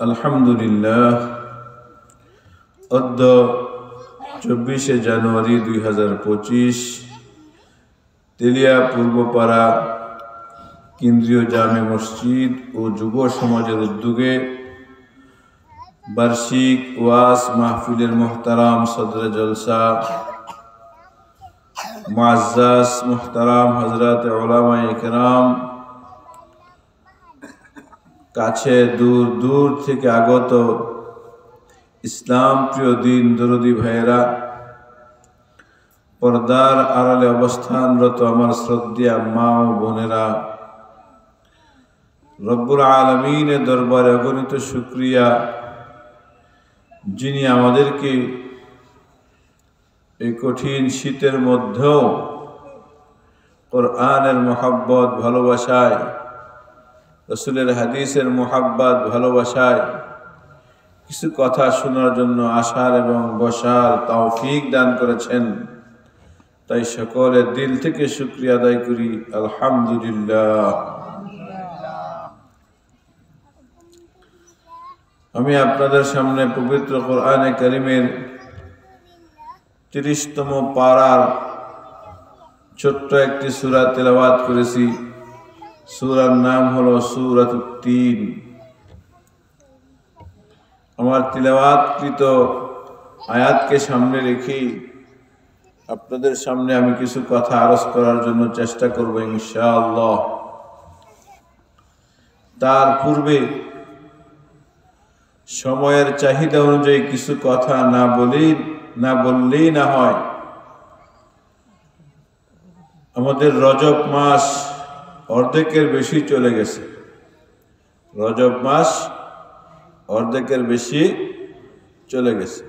আলহামদুলিল্লাহ। অদ্য 24শে জানুয়ারি 2025 তেলিয়া পূর্বপাড়া কেন্দ্রীয় জামে মসজিদ ও যুব সমাজের উদ্যোগে বার্ষিক ওয়াজ মাহফিলের মোহতারাম সদরে জলসা মুআজ্জাজ মোহতারাম হযরত উলামায়ে কেরাম, কাছে দূর দূর থেকে আগত ইসলাম প্রিয় দিন দরদি ভাইয়েরা, পর্দার আড়ালে অবস্থানরত আমার শ্রদ্ধেয় মা ও বোনেরা, রব্বুল আলামিনের দরবারে অগণিত শুকরিয়া, যিনি আমাদেরকে এই কঠিন শীতের মধ্যেও কোরআনের মহব্বত ভালোবাসায়, রাসূলের হাদিসের মহব্বত ভালোবাসায় কিছু কথা শোনার জন্য আসার এবং বসার তৌফিক দান করেছেন। তাই সকলের দিল থেকে শুকরিয়া আদায় করি, আলহামদুলিল্লাহ। আমি আপনাদের সামনে পবিত্র কোরআনে কারীমের 30তম পারার ছোট্ট একটি সূরা তেলাওয়াত করেছি। সূরার নাম হলো সূরাতুত তিন। আমার তিলাওয়াতকৃত আয়াতকে সামনে রেখে আপনাদের সামনে আমি কিছু কথা আরজ করার জন্য চেষ্টা করব ইনশাআল্লাহ। তার পূর্বে সময়ের চাহিদা অনুযায়ী কিছু কথা না বললেই না হয়। আমাদের রজব মাস অর্ধেকের বেশি চলে গেছে। রজব মাস অর্ধেকের বেশি চলে গেছে।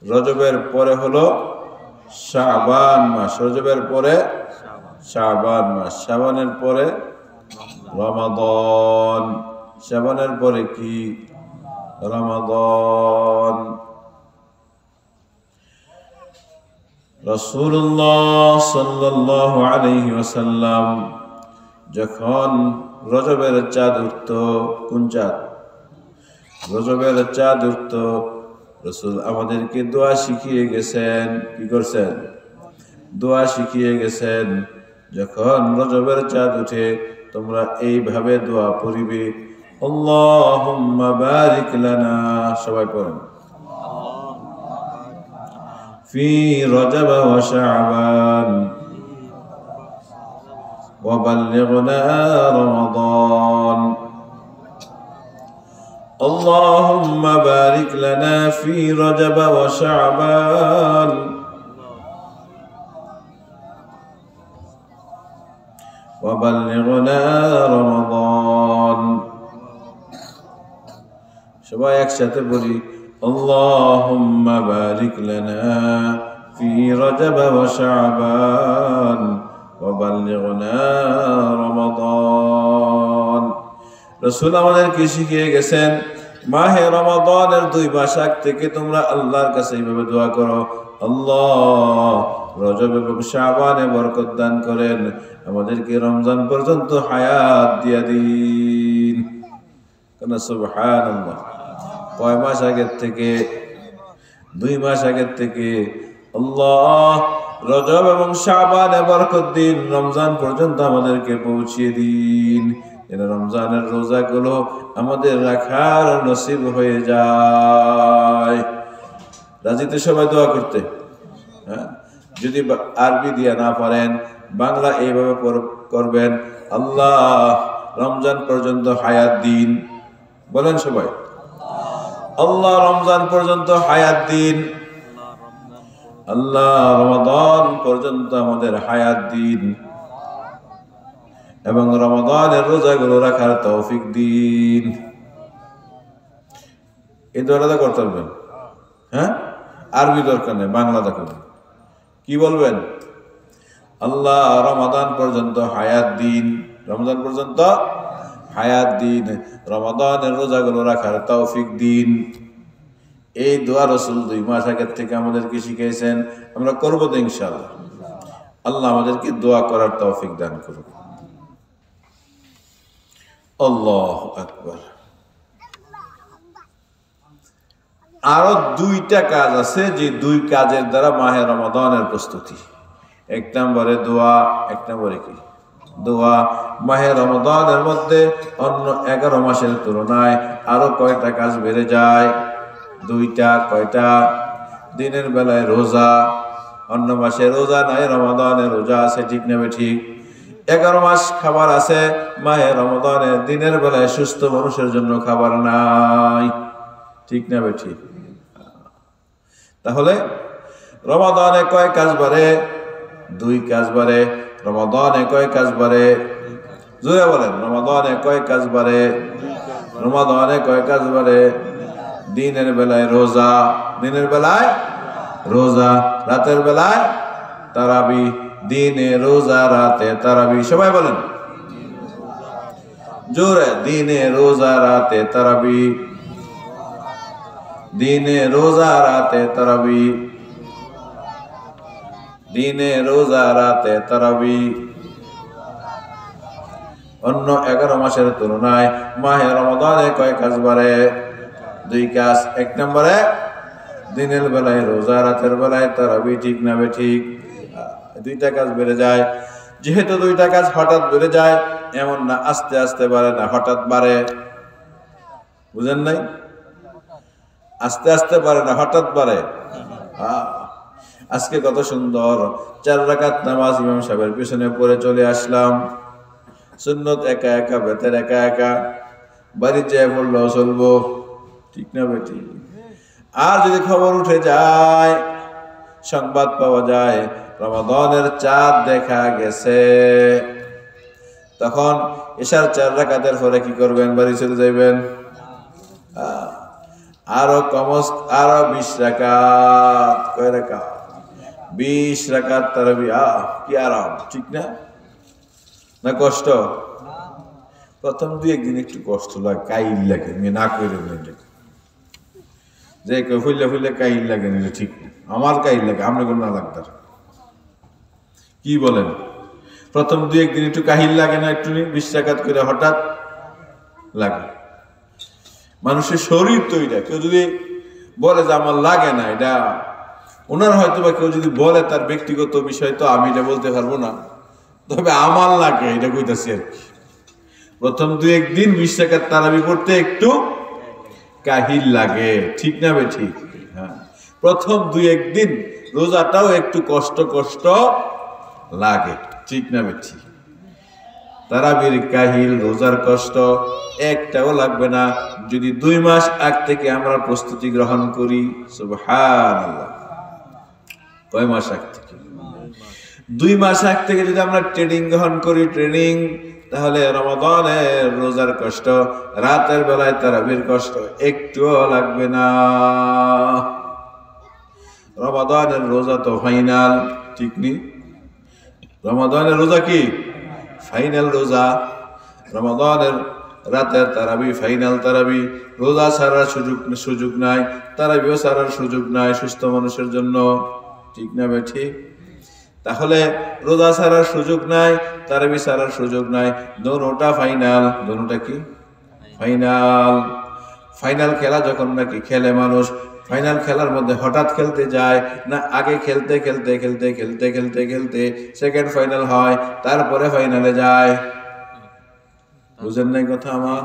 রজবের পরে হলো শাবান মাস, রজবের পরে শাবান মাস, শাবানের পরে রমাদান, শাবানের পরে কি রমাদান। রাসূলুল্লাহ সাল্লাল্লাহু আলাইহি ওয়াসাল্লাম যখন রজবের চাঁদ উঠত, কোন চাঁদ? রজবের চাঁদ উঠত, রাসূল আমাদেরকে দোয়া শিখিয়ে গেছেন। কি করছেন? দোয়া শিখিয়ে গেছেন। যখন রজবের চাঁদ উঠে তোমরা এইভাবে দোয়া পড়িবে, আল্লাহুম্মা বারিক লানা, সবাই পড়েন, ফি রজব ওয়া শাবান ওয়া বাল্লিগনা রমাদান। اللهم بارك لنا في رجب وشعبان وبلغنا رمضان। সবাই একসাথে বলি, اللهم بارك لنا في رجب وشعبان وبلغنا رمضان। রাসূল আমাদেরকে শিখিয়ে গেছেন মাহে রমাদানের 2 মাস আগ থেকে তোমরা আল্লাহর কাছে এইভাবে দোয়া করো, আল্লাহ রজব এবং শাবানে বরকত দান করেন, আমাদেরকে রমজান পর্যন্ত হায়াত দিয়া দিন। কেন? সুবহানাল্লাহ। কয় মাস আগের থেকে? 2 মাস আগের থেকে। আল্লাহ রজব এবং শাবানে বরকত দিন, রমজান পর্যন্ত আমাদেরকে পৌঁছিয়ে দিন, যেন রমজানের রোজাগুলো আমাদের রাখার নসিব হয়ে যায়। রাজি তো সবাই দোয়া করতে? হ্যাঁ, যদি আরবি দিয়া না পারেন বাংলা এইভাবে করবেন, আল্লাহ রমজান পর্যন্ত হায়াত দিন। বলেন সবাই, আল্লাহ রমজান পর্যন্ত হায়াত দিন, আল্লাহ রমাদান পর্যন্ত আমাদের হায়াত দিন এবং রমাদানের রোজাগুলো রাখার তৌফিক দিন। এই দোয়াটা করতে পারবেন? হ্যাঁ, আরবি দরকার নেই, বাংলা দেখুন। কি বলবেন? আল্লাহ রমাদান পর্যন্ত হায়াত দিন, রমজান পর্যন্ত হায়াত দিন, রমাদানের রোজাগুলো রাখার তৌফিক দিন। এই দোয়া রাসূল 2 মাস আগের থেকে আমাদেরকে শিখিয়েছেন। আমরা করব তো ইনশাআল্লাহ। আল্লাহ আমাদেরকে দোয়া করার তৌফিক দান করুন। আল্লাহু আকবার। আরো দুইটা কাজ আছে, যে দুই কাজের দ্বারা মাহে রমাদানের প্রস্তুতি। এক নম্বরে দোয়া, এক নম্বরে কি দোয়া। মাহে রমাদানের মধ্যে অন্য 11 মাসের তুলনায় আরো কয়টা কাজ বেড়ে যায়? দুইটা। কয়টা? দিনের বেলায় রোজা, অন্য মাসে রোজা নাই, রমাদানে রোজা আছে, ঠিক নেবে ঠিক। 11 মাস খাবার আছে, মাহে রমাদানে দিনের বেলায় সুস্থ মানুষের জন্য খাবার নাই, ঠিক নেবে ঠিক। তাহলে রমাদানে কয় কাজ বাড়ে? দুই কাজ বাড়ে। রমাদানে কয় কাজ বাড়ে? জোরে বলেন, রমাদানে কয় কাজ বাড়ে? রমাদানে কয় কাজ বাড়ে? দিনের বেলায় রোজা, দিনের বেলায় রোজা, রাতের বেলায় তারাবি। দিনে রোজা, রাতে তারাবি। সবাই বলেন জোরে, দিনে রোজা, রাতে তারাবি। দিনে রোজা, রাতে তারাবি। দিনে রোজা, রাতে তারাবি। অন্য 11 মাসের তুলনায় মাহে রমাদানে কয় কাজ বাড়ে? দুই কাজ। এক নম্বরে দিনের বেলায় রোজা, রাতের বেলায় তারাবি, ঠিক না বে ঠিক? দুইটা কাজ বেড়ে যায়। যেহেতু দুইটা কাজ হঠাৎ বেড়ে যায়, এমন না আস্তে আস্তে বাড়ে, না হঠাৎ বাড়ে। বুঝেন নাই? আস্তে আস্তে বাড়ে না হঠাৎ বাড়ে। আজকে কত সুন্দর 4 রাকাত নামাজ ইমাম সাহেবের পিছনে পড়ে চলে আসলাম। সুন্নত একা একা, বেতের একা একা, বাড়ির যায় পড়লেও চলবো, ঠিক না বেটি? আর যদি খবর উঠে যায়, সংবাদ পাওয়া যায় রমাদানের চাঁদ দেখা গেছে, তখন এশার 4 রাকাতের পরে কি করবেন? বাড়ি চলে যাইবেন। আরো কমস আরো 20 রাকাত। কয় রাকাত? 20 রাকাত তারাবি। কি আরাম, ঠিক না? না কষ্ট? প্রথম 2-1 দিন একটু কষ্ট লাগে, কাইল লাগে, না করে যে কেউ ফুললে ফুললে কাইল লাগে, নিলে ঠিক না। আমার কাইল লাগে, আপনাকে না লাগতার। কি বলেন? প্রথম 2-1 দিন একটু কাহিল লাগে না? একটু 20 রাকাত করে হঠাৎ লাগে। মানুষের শরীর তো এটা, কেউ যদি বলে যে আমার লাগে না, এটা ওনার হয়তো বা কেউ যদি বলে তার ব্যক্তিগত বিষয়, তো আমি এটা বলতে পারবো না, তবে আমার লাগে, এটা কইতাছি আর কি। প্রথম 2-1 দিন 20 রাকাত তারাবি পড়তে একটু কাহিল লাগে, ঠিক না বে ঠিক? হ্যাঁ, প্রথম 2-1 দিন রোজাটাও একটু কষ্ট কষ্ট লাগে, ঠিক না বে ঠিক? তারাবির কাহিল, রোজার কষ্ট একটাও লাগবে না যদি 2 মাস আগ থেকে আমরা প্রস্তুতি গ্রহণ করি। সুবহানাল্লাহ। কয় মাস আগ থেকে? 2 মাস আগ থেকে যদি আমরা ট্রেনিং গ্রহণ করি, ট্রেনিং, তাহলে রমাদানের রোজার কষ্ট, রাতের বেলায় তারাবির কষ্ট একটুও লাগবে না। রমাদানের রোজা তো ফাইনাল, ঠিক নি? রমাদানের রোজা কি ফাইনাল রোজা। রমাদানের রাতের তারাবি ফাইনাল তারাবি। রোজা ছাড়ার সুযোগ নাই, তারাবিও ছাড়ার সুযোগ নাই সুস্থ মানুষের জন্য, ঠিক না বে ঠিক? তাহলে রোজা ছাড়ার সুযোগ নাই, তারাবি ছাড়ার সুযোগ নাই, দোনোটা ফাইনাল। দোনোটা কি ফাইনাল। ফাইনাল খেলা যখন নাকি খেলে মানুষ, ফাইনাল খেলার মধ্যে হঠাৎ খেলতে যায় না, আগে খেলতে খেলতে খেলতে খেলতে খেলতে খেলতে সেকেন্ড ফাইনাল হয়, তারপরে ফাইনালে যায়। বুঝেন নাই কথা আমার?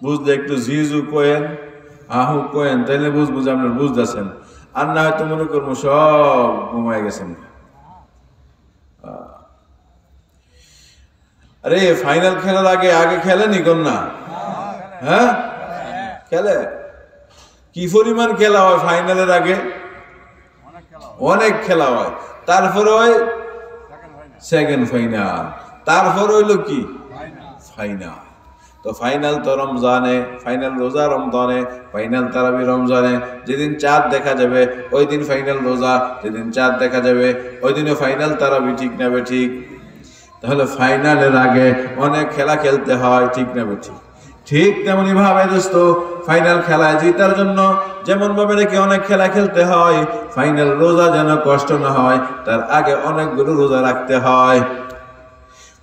বুঝলে একটু জিজু কোয়েন, আহু কোয়েন, তাইলে বুঝবো যে আপনার বুঝতেছেন। আর না হয়তো মনে করবো সব ঘুমায় গেছেন। আরে ফাইনাল খেলার আগে আগে খেলেনি কন্যা? হ্যাঁ খেলে। কি পরিমাণ খেলা হয় ফাইনালের আগে? অনেক খেলা হয়। তারপরে হয় সেকেন্ড ফাইনাল, তারপর হইল কি ফাইনাল। তো ফাইনাল তো রমজানে, ফাইনাল রোজা রমজানে, ফাইনাল তারাবি রমজানে। যেদিন চাঁদ দেখা যাবে ওই দিন ফাইনাল রোজা, যেদিন চাঁদ দেখা যাবে ওই দিনে ফাইনাল তারাবি, ঠিক না বে ঠিক? তাহলে ফাইনালের আগে অনেক খেলা খেলতে হয়, ঠিক না বে ঠিক? ঠিক তেমনি ভাবে দোস্ত, ফাইনাল খেলায় জিতার জন্য যেমন ভাবে নাকি অনেক খেলা খেলতে হয়, ফাইনাল রোজা যেন কষ্ট না হয় তার আগে অনেকগুলো রোজা রাখতে হয়।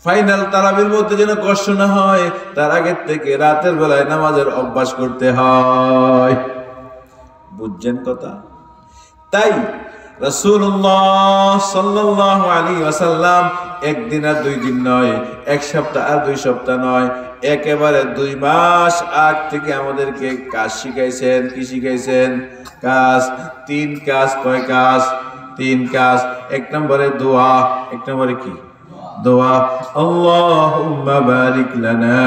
ফাইনাল তারাবির মধ্যে যেন কষ্ট না হয় তার আগের থেকে রাতের বেলায় নামাজের অভ্যাস করতে হয়। বুঝছেন কথা? তাই রাসূলুল্লাহ সাল্লাল্লাহু আলাইহি ওয়াসাল্লাম একদিন আর 2 দিন নয়, এক সপ্তাহ আর 2 সপ্তাহ নয়, একেবারে 2 মাস আগ থেকে আমাদেরকে কাজ শিখাইছেন। কি শিখাইছেন? কাজ। 3 কাজ। কয় কাজ? 3 কাজ। 1 নম্বরে দোয়া। 1 নম্বরে কি? দোয়া। আল্লাহুম্মা বারিক লানা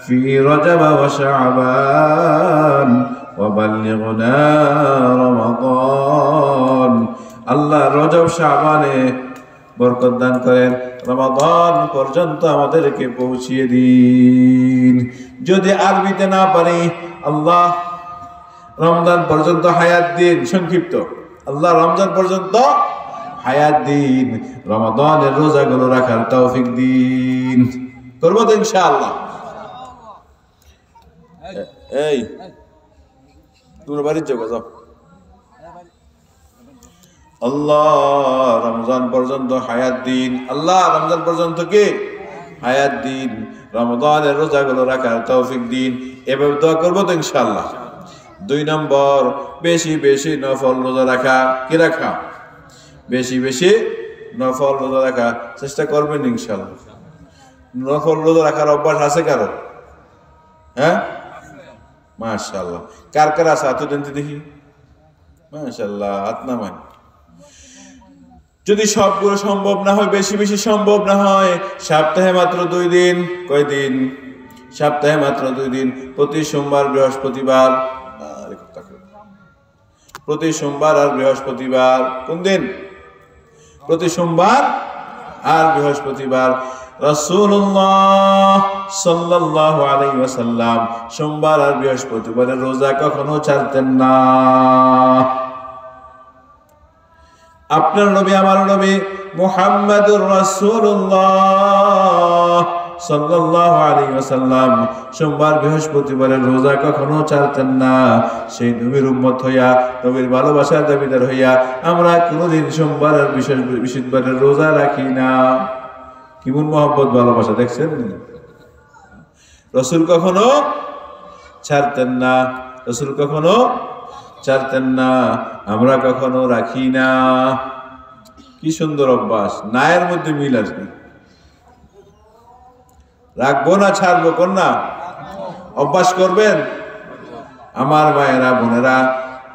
ফি রজব ওয়া শাবান ওয়া বাল্লিগনা রমাদান। আল্লাহ রজব শাবানে বরকত দান করেন, রমাদান পর্যন্ত আমাদেরকে পৌঁছিয়ে দিন। যদি আরবিতে না পারি, আল্লাহ রমজান পর্যন্ত হায়াত দিন। সংক্ষিপ্ত, আল্লাহ রমজান পর্যন্ত হায়াত দিন, রমাদানের রোজাগুলো রাখার তৌফিক দিন। করবো তো ইনশাআল্লাহ। এই তোমরা বাড়ির যাও, যাও। আল্লাহ রমজান পর্যন্ত হায়াত দিন, আল্লাহ রমজান পর্যন্ত কি হায়াত দিন, রমজানের রোজাগুলো রাখার তৌফিক দিন। এভাবে দোয়া করবো তো ইনশাআল্লাহ। 2 নম্বর, বেশি বেশি নফল রোজা রাখা। কি রাখা? বেশি বেশি নফল রোজা রাখা চেষ্টা করবেন ইনশাআল্লাহ। নফল রোজা রাখার অভ্যাস আছে কারো? হ্যাঁ, মাশাআল্লাহ। কার কার আছে হাত দেন দেখি। মাশাআল্লাহ, হাত নামান। যদি সবগুলো সম্ভব না হয়, বেশি বেশি সম্ভব না হয়, সপ্তাহে মাত্র 2 দিন। কয় দিন? সপ্তাহে মাত্র 2 দিন, প্রতি সোমবার বৃহস্পতিবার। প্রতি সোমবার আর বৃহস্পতিবার। কোন দিন? প্রতি সোমবার আর বৃহস্পতিবার। রাসূলুল্লাহ সাল্লাল্লাহু আলাইহি ওয়াসাল্লাম সোমবার আর বৃহস্পতিবারের রোজা কখনো ছাড়তেন না। আপনার নবী, আমার নবী মুহাম্মাদুর রাসূলুল্লাহ সাল্লাল্লাহু আলাইহি ওয়াসাল্লাম সোমবার বৃহস্পতিবারের রোজা কখনো ছাড়তেন না। সেই নবীর উম্মত হইয়া, নবীর ভালোবাসার দাবিদার হইয়া আমরা কোনোদিন সোমবার আর বৃহস্পতিবারের রোজা রাখি না। কেমন মহব্বত, ভালোবাসা দেখছেন? রাসূল কখনো ছাড়তেন না, রাসূল কখনো ছাড়তেন না, আমরা কখনো রাখি না। কি সুন্দর অভ্যাস! নায়ের মধ্যে মিল আসবে। রাখবো না ছাড়বো? কোন না? অভ্যাস করবেন। আমার ভাইয়েরা, বোনেরা,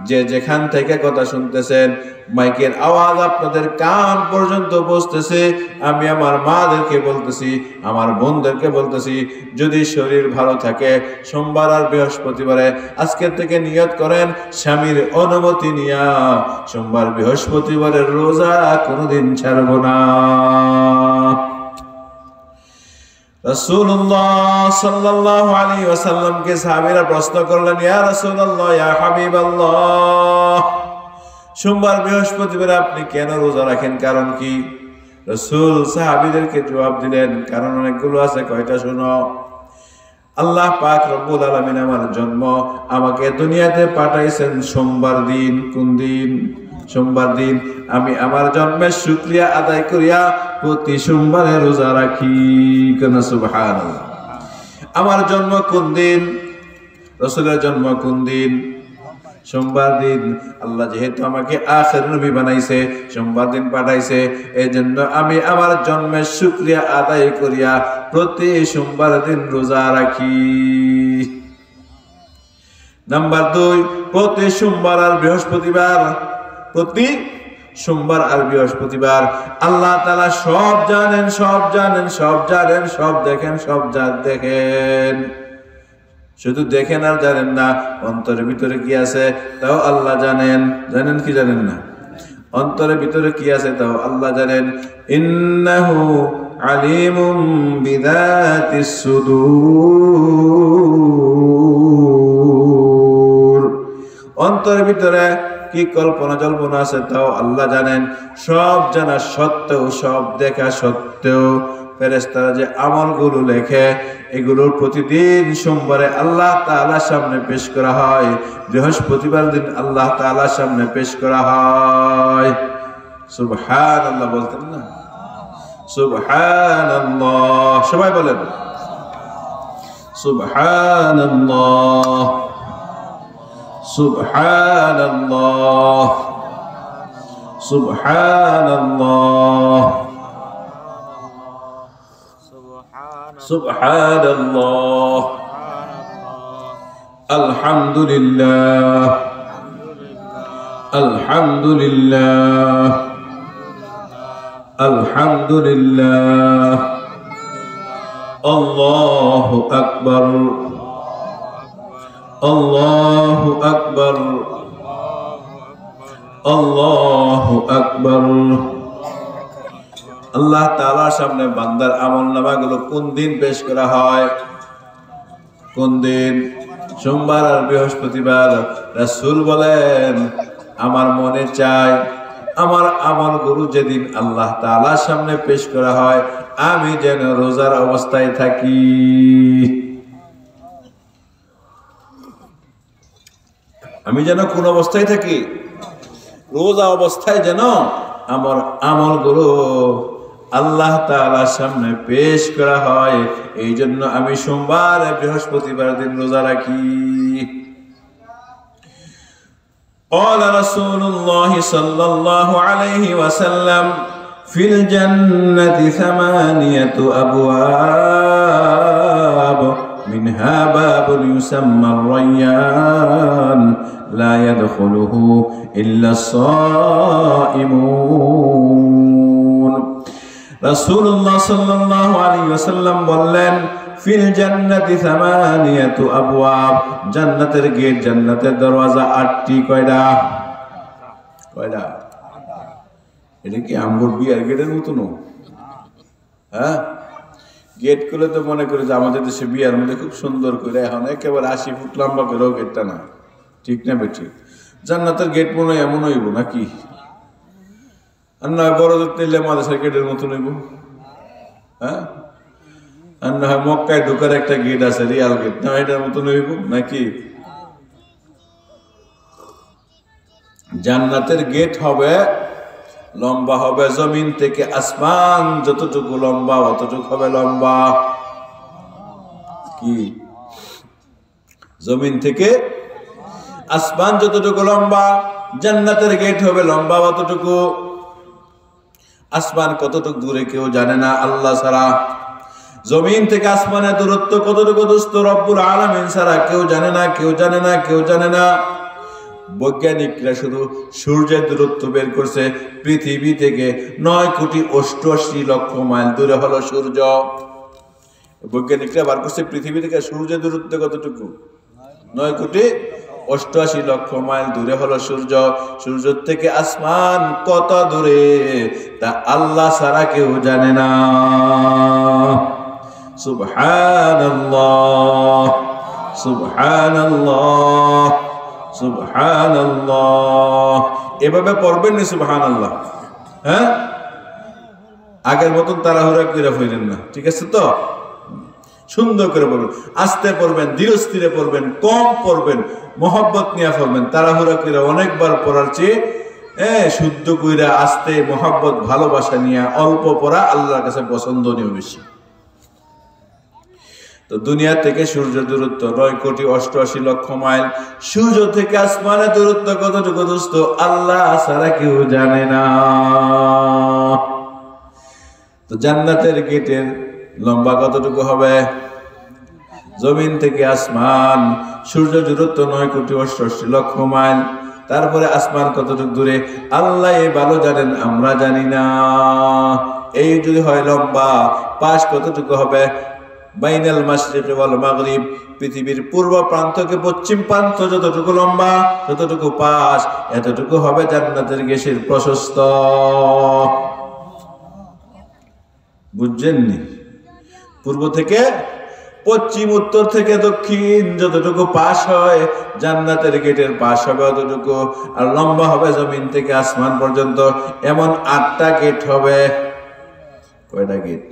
যে যেখান থেকে কথা শুনতেছেন, মাইকের আওয়াজ আপনাদের কান পর্যন্ত পৌঁছতেছে, আমি আমার মাদেরকে বলতেছি, আমার বোনদেরকে বলতেছি, যদি শরীর ভালো থাকে সোমবার আর বৃহস্পতিবারে আজকের থেকে নিয়ত করেন, স্বামীর অনুমতি নিয়া সোমবার বৃহস্পতিবারের রোজা কোনোদিন ছাড়ব না। রাসূলুল্লাহ সাল্লাল্লাহু আলাইহি ওয়াসাল্লামকে সাহাবীরা প্রশ্ন করলেন, ইয়া রাসূলুল্লাহ, ইয়া হাবিবাল্লাহ, সোমবার বৃহস্পতিবার আপনি কেন রোজা রাখেন, কারণ কি? রাসূল সাহাবীদেরকে জবাব দিলেন, কারণ অনেকগুলো আছে। কয়টা? শোনো। আল্লাহ পাক রব্বুল আলামিন আমার জন্ম, আমাকে দুনিয়াতে পাঠাইছেন সোমবার দিন। কোন দিন? সোমবার দিন। আমি আমার জন্মের শুকরিয়া আদায় করিয়া প্রতি সোমবারে রোজা রাখি। কেন? সুবহানাল্লাহ। আমার জন্ম কোন দিন? রাসূলের জন্ম কোন দিন? সোমবার দিন। আল্লাহ যেহেতু আমাকে আখির নবী বানাইছে, সোমবার দিন পাঠাইছে, এই জন্য আমি আমার জন্মের শুকরিয়া আদায় করিয়া প্রতি সোমবার দিন রোজা রাখি। নাম্বার 2, প্রতি সোমবার আর বৃহস্পতিবার, প্রতি সোমবার আর বৃহস্পতিবার আল্লাহ তাআলা সব জানেন, সব জানেন, সব জানেন, সব দেখেন, সব দেখেন। শুধু দেখেন আর জানেন না, অন্তরের ভিতরে কি আছে তাও আল্লাহ জানেন। জানেন কি জানেন না? অন্তরের ভিতরে কি আছে তাও আল্লাহ জানেন। ইন্নাহু আলিমুম বিযাতিস সুদূর। অন্তরের ভিতরে কি কল্পনা জল্পনা আছে তাও আল্লাহ জানেন। সব জানা সত্ত্বেও, সব দেখা সত্ত্বেও ফেরেশতারা যে আমলগুলো লেখে, এগুলোর প্রতিদিন সোমবারে আল্লাহ তাআলার সামনে পেশ করা হয়, বৃহস্পতিবার দিন আল্লাহ তাআলার সামনে পেশ করা হয়। সুবহানাল্লাহ বলতেন না? সুবহানাল্লাহ, সবাই বলেন সুবহানাল্লাহ, সুবহানাল্লাহ সুবহানাল্লাহ সুবহানাল্লাহ আলহামদুলিল্লাহ আলহামদুলিল্লাহ আলহামদুলিল্লাহ আল্লাহু আকবার আল্লাহু আকবার আল্লাহু আকবার। আল্লাহ তাআলার সামনে বান্দার আমলনামাগুলো কোন দিন পেশ করা হয়? কোন দিন? সোমবার আর বৃহস্পতিবার। রাসূল বলেন আমার মনে চায় আমার আমলগুলো যেদিন আল্লাহ তাআলার সামনে পেশ করা হয় আমি যেন রোজার অবস্থায় থাকি। আমি যেন কোন অবস্থায় থাকি? রোজা অবস্থায় যেন আমার আমলগুলো আল্লাহ তাআলার সামনে পেশ করা হয়। এই জন্য আমি সোমবার বৃহস্পতিবার দিন রোজা রাখি। قال رسول الله صلى الله عليه وسلم في الجنة 8 أبواب منها باب يسمى الريان لا يدخله إلا الصائمون। রাসূলুল্লাহ সাল্লাল্লাহু আলাইহি ওয়াসাল্লাম বললেন ফিল জান্নাতি 8 আবওয়াব, জান্নাতের গেট, জান্নাতের দরওয়াজা 8টি। কয়টা? কয়টা? এটা কি আমগর বিয়ার গেটের মতন? হ্যাঁ, গেট গুলো তো মনে করি যে আমাদের দেশে বিয়ার মধ্যে খুব সুন্দর করে এখন একেবারে 80 ফুট লম্বা করেও গেটটা না, ঠিক না বেঠি? জান্নাতের গেট মনে হয় এমন হইব নাকি? আর না বড় নিলে মাদ্রাসার গেটের মতন হইব। হ্যাঁ, আর না হয় মক্কায় ঢোকার একটা গেট আছে রিয়াল গেট, না এটার মতন হইব নাকি? জান্নাতের গেট হবে লম্বা, হবে জমিন থেকে আসমান যতটুকু লম্বা অতটুকু হবে লম্বা। কি? জমিন থেকে আসমান যতটুকু লম্বা জান্নাতের গেট হবে লম্বা অতটুকু। আসমান কতটুকু দূরে কেউ জানে না আল্লাহ ছাড়া। জমিন থেকে আসমানের দূরত্ব কতটুকু দোস্ত রব্বুল আলামিন ছাড়া কেউ জানে না, কেউ জানে না, কেউ জানে না। বৈজ্ঞানিকরা শুধু সূর্যের দূরত্ব বের করছে, পৃথিবী থেকে 9,88,00,000 মাইল দূরে হলো সূর্য। বৈজ্ঞানিকরা বার করছে পৃথিবী থেকে সূর্যের দূরত্ব কতটুকু? 9,88,00,000 মাইল দূরে হলো সূর্য। সূর্য থেকে আসমান কত দূরে তা আল্লাহ ছাড়া কেউ জানে না। সুবহানাল্লাহ সুবহানাল্লাহ সুবহানাল্লাহ। এভাবে পড়বেন না সুবহানাল্লাহ। হ্যাঁ, আগের মতন তাড়াহুড়া করে ফেলেন না, ঠিক আছে তো? সুন্দর করে পড়বেন, আস্তে পড়বেন, ধীরে স্থিরে পড়বেন, কম পড়বেন, মহব্বত নিয়ে পড়বেন। তাড়াহুড়া করে অনেকবার পড়ার চেয়ে শুদ্ধ কইরা আস্তে মহব্বত ভালোবাসা নিয়ে অল্প পড়া আল্লাহর কাছে পছন্দনীয় বেশি। তো দুনিয়া থেকে সূর্য দূরত্ব 9,88,00,000 মাইল। সূর্য থেকে আসমানের দূরত্ব কতটুকু দোস্ত আল্লাহ ছাড়া কেউ জানে না। তো জান্নাতের গেটের লম্বা কতটুকু হবে? জমিন থেকে আসমান সূর্য দূরত্ব 9,88,00,000 মাইল। তারপরে আসমান কতটুকু দূরে আল্লাহ ভালো জানেন, আমরা জানি না। এই যদি হয় লম্বা, পাশ কতটুকু হবে? বাইনাল মাশরিক ওয়াল মাগরিব, পৃথিবীর পূর্ব প্রান্ত থেকে পশ্চিম প্রান্ত যতটুকু লম্বা ততটুকু পাশ, এতটুকু হবে জান্নাতের গেটের প্রশস্ত। বুঝছেননি? পূর্ব থেকে পশ্চিম, উত্তর থেকে দক্ষিণ যতটুকু পাশ হয় জান্নাতের গেটের পাশ হবে অতটুকু। আর লম্বা হবে জমিন থেকে আসমান পর্যন্ত। এমন 8টা গেট হবে। কয়টা গেট?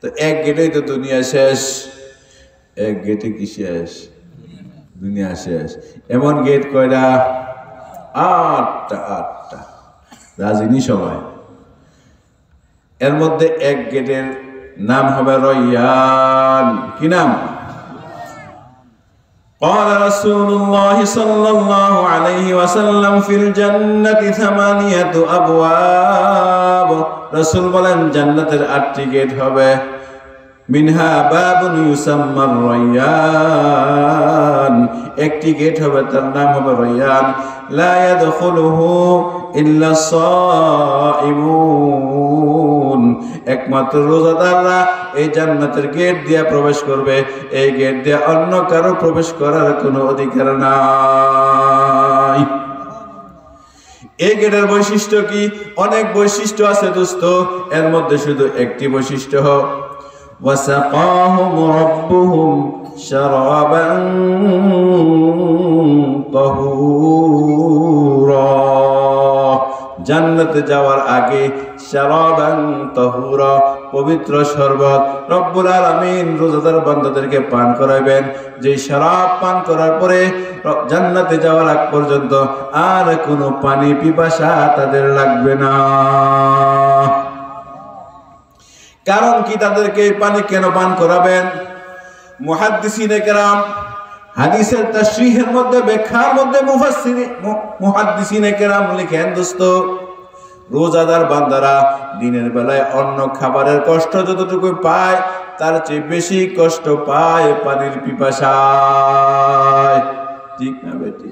তো এক গেটেই তো দুনিয়া শেষ। এক গেটে কি শেষ? দুনিয়া শেষ। এমন গেট কয়টা? 8টা। রাজিনী সবাই। এর মধ্যে এক গেটের নাম হবে রয়্যান। কি নাম? قال رسول الله صلى الله عليه وسلم في الجنة 8 أبواب রাসূল বলেন জান্নাতের 8টি গেট হবে মিনহা বাবুন ইউসাম্মার রায়্যান একটি গেট হবে তার নাম হবে রায়্যান লা ইয়াদখুলুহু ইল্লা সাইমুন একমাত্র রোজাদাররা এই জান্নাতের গেট দিয়ে প্রবেশ করবে এই গেট দিয়ে অন্য কারো প্রবেশ করার কোনো অধিকার নাই এই গেটের বৈশিষ্ট্য কি অনেক বৈশিষ্ট্য আছে দোস্ত এর মধ্যে শুধু একটি বৈশিষ্ট্য وسقاهم ربهم شرابا طهورا জান্নাতে যাওয়ার আগে শারাবান তাহুরা পবিত্র শরবত রব্বুল আলামিন রোজাদার বান্দাদেরকে পান করাবেন যে শরাব পান করার পরে জান্নাতে যাওয়ার আগ পর্যন্ত আর কোনো পানি পিপাসা তাদের লাগবে না কারণ কি তাদেরকে এই পানি কেন পান করাবেন মুহাদ্দিসিনে কেরাম হাদিসের তাশরীহের মধ্যে ব্যাখ্যার মধ্যে মুহাদ্দিসিনে কেরাম লিখেন দোস্ত রোজাদার বান্দারা দিনের বেলায় অন্য খাবারের কষ্ট যতটুকু পায় তার চেয়ে বেশি কষ্ট পায় পানির পিপাসায় ঠিক না বেটি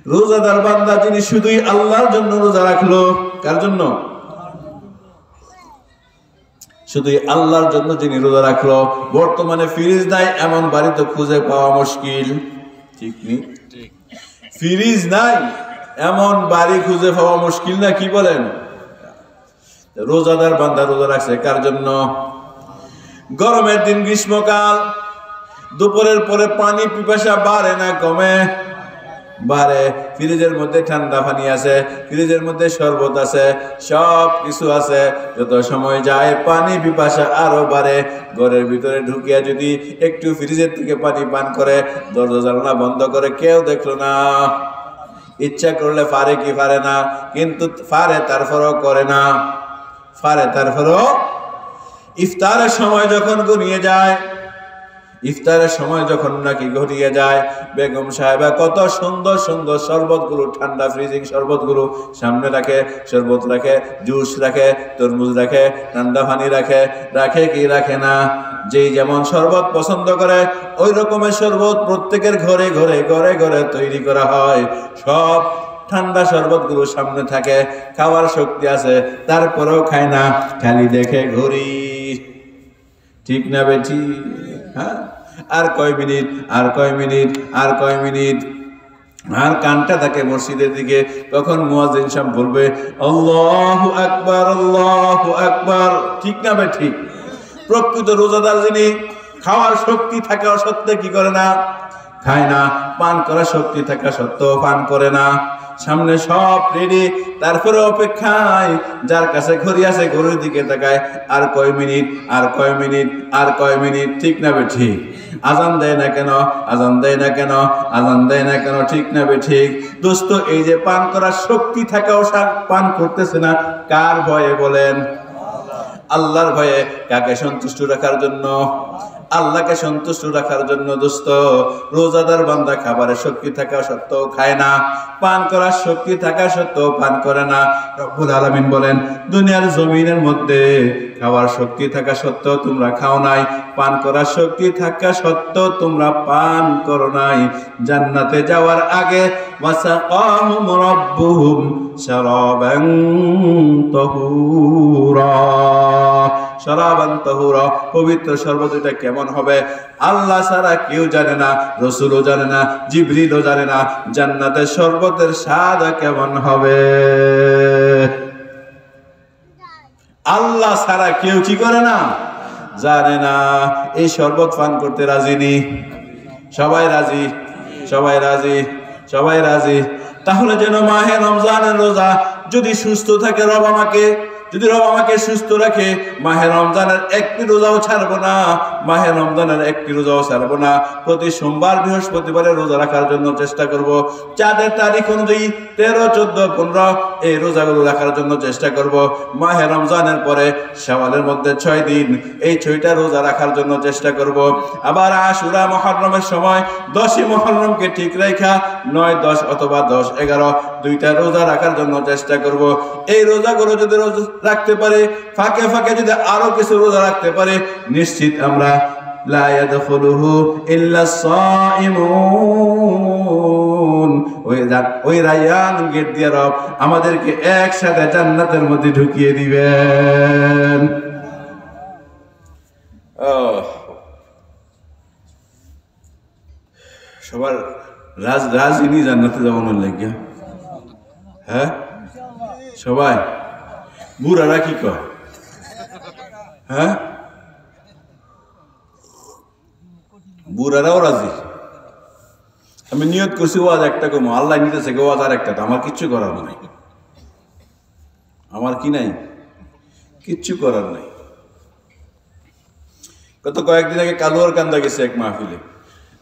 রোজাদার বান্দা যিনি শুধুই আল্লাহর জন্য রোজা রাখলো কার জন্য শুধুই আল্লাহর জন্য যিনি রোজা রাখলো বর্তমানে ফ্রিজ নাই এমন বাড়ি তো খুঁজে পাওয়া মুশকিল ঠিক নেই ফ্রিজ নাই এমন বাড়ি খুঁজে পাওয়া মুশকিল না কি বলেন রোজাদার বান্দা রোজা রাখছে কার জন্য গরমের দিন গ্রীষ্মকাল দুপুরের পরে পানি পিপাসা বাড়ে না কমে বারে ফ্রিজের মধ্যে ঠান্ডা পানি আছে ফ্রিজের মধ্যে শরবত আছে সব কিছু আছে যত সময় যায় পানি পিপাসা আরো বাড়ে ঘরের ভিতরে ঢুকিয়া যদি একটু ফ্রিজের থেকে পানি পান করে দরজা জানালা বন্ধ করে কেউ দেখলো না ইচ্ছা করলে পারে কি পারে না কিন্তু পারে তারপরও করে না পারে তারপরও ইফতারের সময় যখন ঘনিয়ে যায় ইফতারের সময় যখন নাকি ঘটিয়ে যায় বেগম সাহেবা কত সুন্দর সুন্দর শরবতগুলো ঠান্ডা ফ্রিজিং শরবতগুলো সামনে রাখে শরবত রাখে জুস রাখে তরমুজ রাখে ঠান্ডা পানি রাখে রাখে কি রাখে না যেই যেমন শরবত পছন্দ করে ওই রকমের শরবত প্রত্যেকের ঘরে ঘরে ঘরে ঘরে তৈরি করা হয় সব ঠান্ডা শরবতগুলো সামনে থাকে খাওয়ার শক্তি আছে তারপরেও খায় না খালি দেখে ঘুরি ঠিক না বেটি হ্যাঁ আর কয় মিনিট আর কয় মিনিট আর কয় মিনিট আর কানটা থাকে মসজিদের দিকে কখন মুয়াজ্জিন সাহেব বলবে আল্লাহু আকবার ঠিক না ভাই ঠিক প্রকৃত রোজাদার যিনি খাওয়ার শক্তি থাকা সত্ত্বেও কি করে না খায় না পান করার শক্তি থাকা সত্ত্বেও পান করে না সামনে সব রেডি তারপরে অপেক্ষায় যার কাছে ঘড়ি আছে ঘড়ির দিকে তাকায় আর কয় মিনিট আর কয় মিনিট আর কয় মিনিট ঠিক না বে ঠিক আজান দেয় না কেন আজান দেয় না কেন আজান দেয় না কেন ঠিক না বে ঠিক দোস্ত এই যে পান করার শক্তি থাকাও পান করতেছে না কার ভয়ে বলেন আল্লাহর ভয়ে কাকে সন্তুষ্ট রাখার জন্য আল্লাহকে সন্তুষ্ট রাখার জন্য দোস্ত রোজাদার বান্দা খাবারের শক্তি থাকা সত্ত্বেও খায় না পান করার শক্তি থাকা সত্ত্বেও পান করে না রব্বুল আলামিন বলেন দুনিয়ার জমিনের মধ্যে খাওয়ার শক্তি থাকা সত্ত্বেও তোমরা খাও নাই পান করার শক্তি থাকা সত্ত্বেও তোমরা পান করো নাই জান্নাতে যাওয়ার আগে ওয়াসাকাহুম রাব্বুহুম শারাবান তাহুরা শারাবান তাহুরা পবিত্র শরবত এটা কেমন হবে আল্লাহ ছাড়া কেউ জানে না রাসূলও জানে না জিবরিলও জানে না জান্নাতের শরবতের স্বাদ কেমন হবে আল্লাহ ছাড়া কেউ কি করে না জানে না এই শরবত পান করতে রাজি নি সবাই রাজি সবাই রাজি সবাই রাজি তাহলে যেন মাহে রমজানের রোজা যদি সুস্থ থাকে রব আমাকে যদি রব আমাকে সুস্থ রাখে মাহে রমজানের একটি রোজাও ছাড়বো না, মাহে রমজানের একটি রোজাও ছাড়বো না। প্রতি সোমবার বৃহস্পতিবারে রোজা রাখার জন্য চেষ্টা করব। চাঁদের তারিখ অনুযায়ী 13, 14, 15 এই রোজাগুলো রাখার জন্য চেষ্টা করব। মাহে রমজানের পরে শাওয়ালের মধ্যে 6 দিন, এই 6টা রোজা রাখার জন্য চেষ্টা করব। আবার আশুরা মুহররমের সময় 10ই মুহররমকে ঠিক রেখা 9, 10 অথবা 10, 11 দুইটা রোজা রাখার জন্য চেষ্টা করব। এই রোজাগুলো যদি রোজা রাখতে পারে, ফাঁকে ফাঁকে যদি আরো কিছু রোজা রাখতে পারে, নিশ্চিত আমরা লা ইয়াদখুলুহু ইল্লা সাইমুন, ওই রায়্যান গেট দিয়ে রব আমাদেরকে একসাথে জান্নাতের মধ্যে ঢুকিয়ে দিবেন। সবার রাজিনী জান্নাতে যাওয়ানোর লাগিয়া, হ্যাঁ সবাই বুড়ারা কি কয়? হ্যাঁ বুড়ারাও রাজি। আমি নিয়ত করছি ওয়াজ একটা কমো, আল্লাহ নিতেছে ওয়াজ আর একটা, আমার কিচ্ছু করার নাই। আমার কি নাই? কিচ্ছু করার নাই। গত কয়েকদিন আগে কালুয়ার কান্দা গেছে এক মাহফিলে,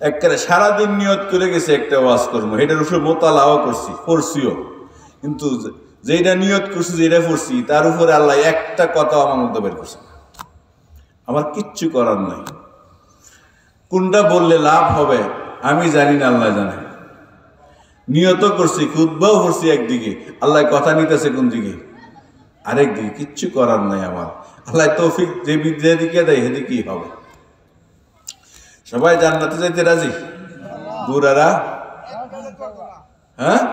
একবারে সারাদিন নিয়ত করে গেছে একটা ওয়াজ করবো, এটার উপরে মোতালাও করছি, পড়ছিও, কিন্তু যেটা নিয়ত করছি, যেটা পড়ছি, তার উপরে আল্লাহ একটা কথা আমার মধ্যে বের করছে। আমার কিচ্ছু করার নাই। কোনটা বললে লাভ হবে আমি জানি না, আল্লাহ জানে। নিয়ত করছি, খুতবাও করছি একদিকে, আল্লাহ কথা নিতেছে কোন দিকে আরেক দিকে, কিচ্ছু করার নাই আমার। আল্লাহ তৌফিক যেদিকে দেয় সেদিকেই হবে। সবাই জান্নাতে যাইতে রাজি? বুড়ারা? হ্যাঁ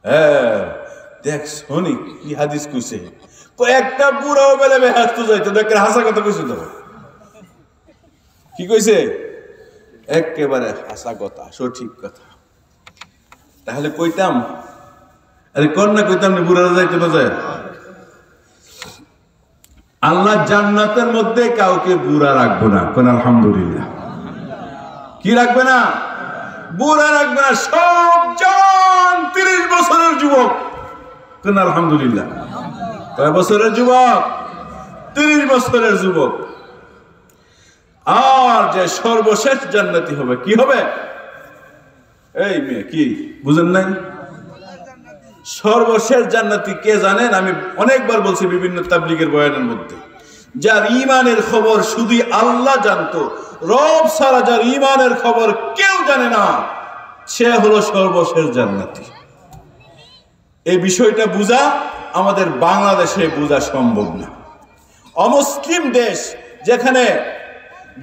হ্যাঁ দেখ শোনি কি হাদিস কইছে, একটা বুড়াও বেলে বেহাস্ত যাইতো, দেখ হাসা কথা কইছে তো, কি কইছে? একেবারে হাসা কথা, সঠিক কথা। তাহলে কইতাম, আরে কোন না কইতাম না বুড়ারা যাইতে না যায়? আল্লাহ জান্নাতের মধ্যে কাউকে বুড়া রাখবো না, কোন আলহামদুলিল্লাহ। কি রাখবে না? বুড়া রাখবে না, সব জন 30 বছরের যুবক, কোন আলহামদুলিল্লাহ। কয় বছরের যুবক? 30 বছরের যুবক। আর যে সর্বশেষ জান্নাতি হবে, কি হবে? এই মেয়ে কি বুঝেন নাই? সর্বশেষ জান্নাতি কে জানেন? আমি অনেকবার বলছি বিভিন্ন তাবলীগের বয়ানের মধ্যে, যার ঈমানের খবর শুধু আল্লাহ জানতো, রব ছাড়া যার ঈমানের খবর কেউ জানে না, সে হলো সর্বশেষ জান্নাতি। এই বিষয়টা বুঝা আমাদের বাংলাদেশে বোঝা সম্ভব না। অমুসলিম দেশ, যেখানে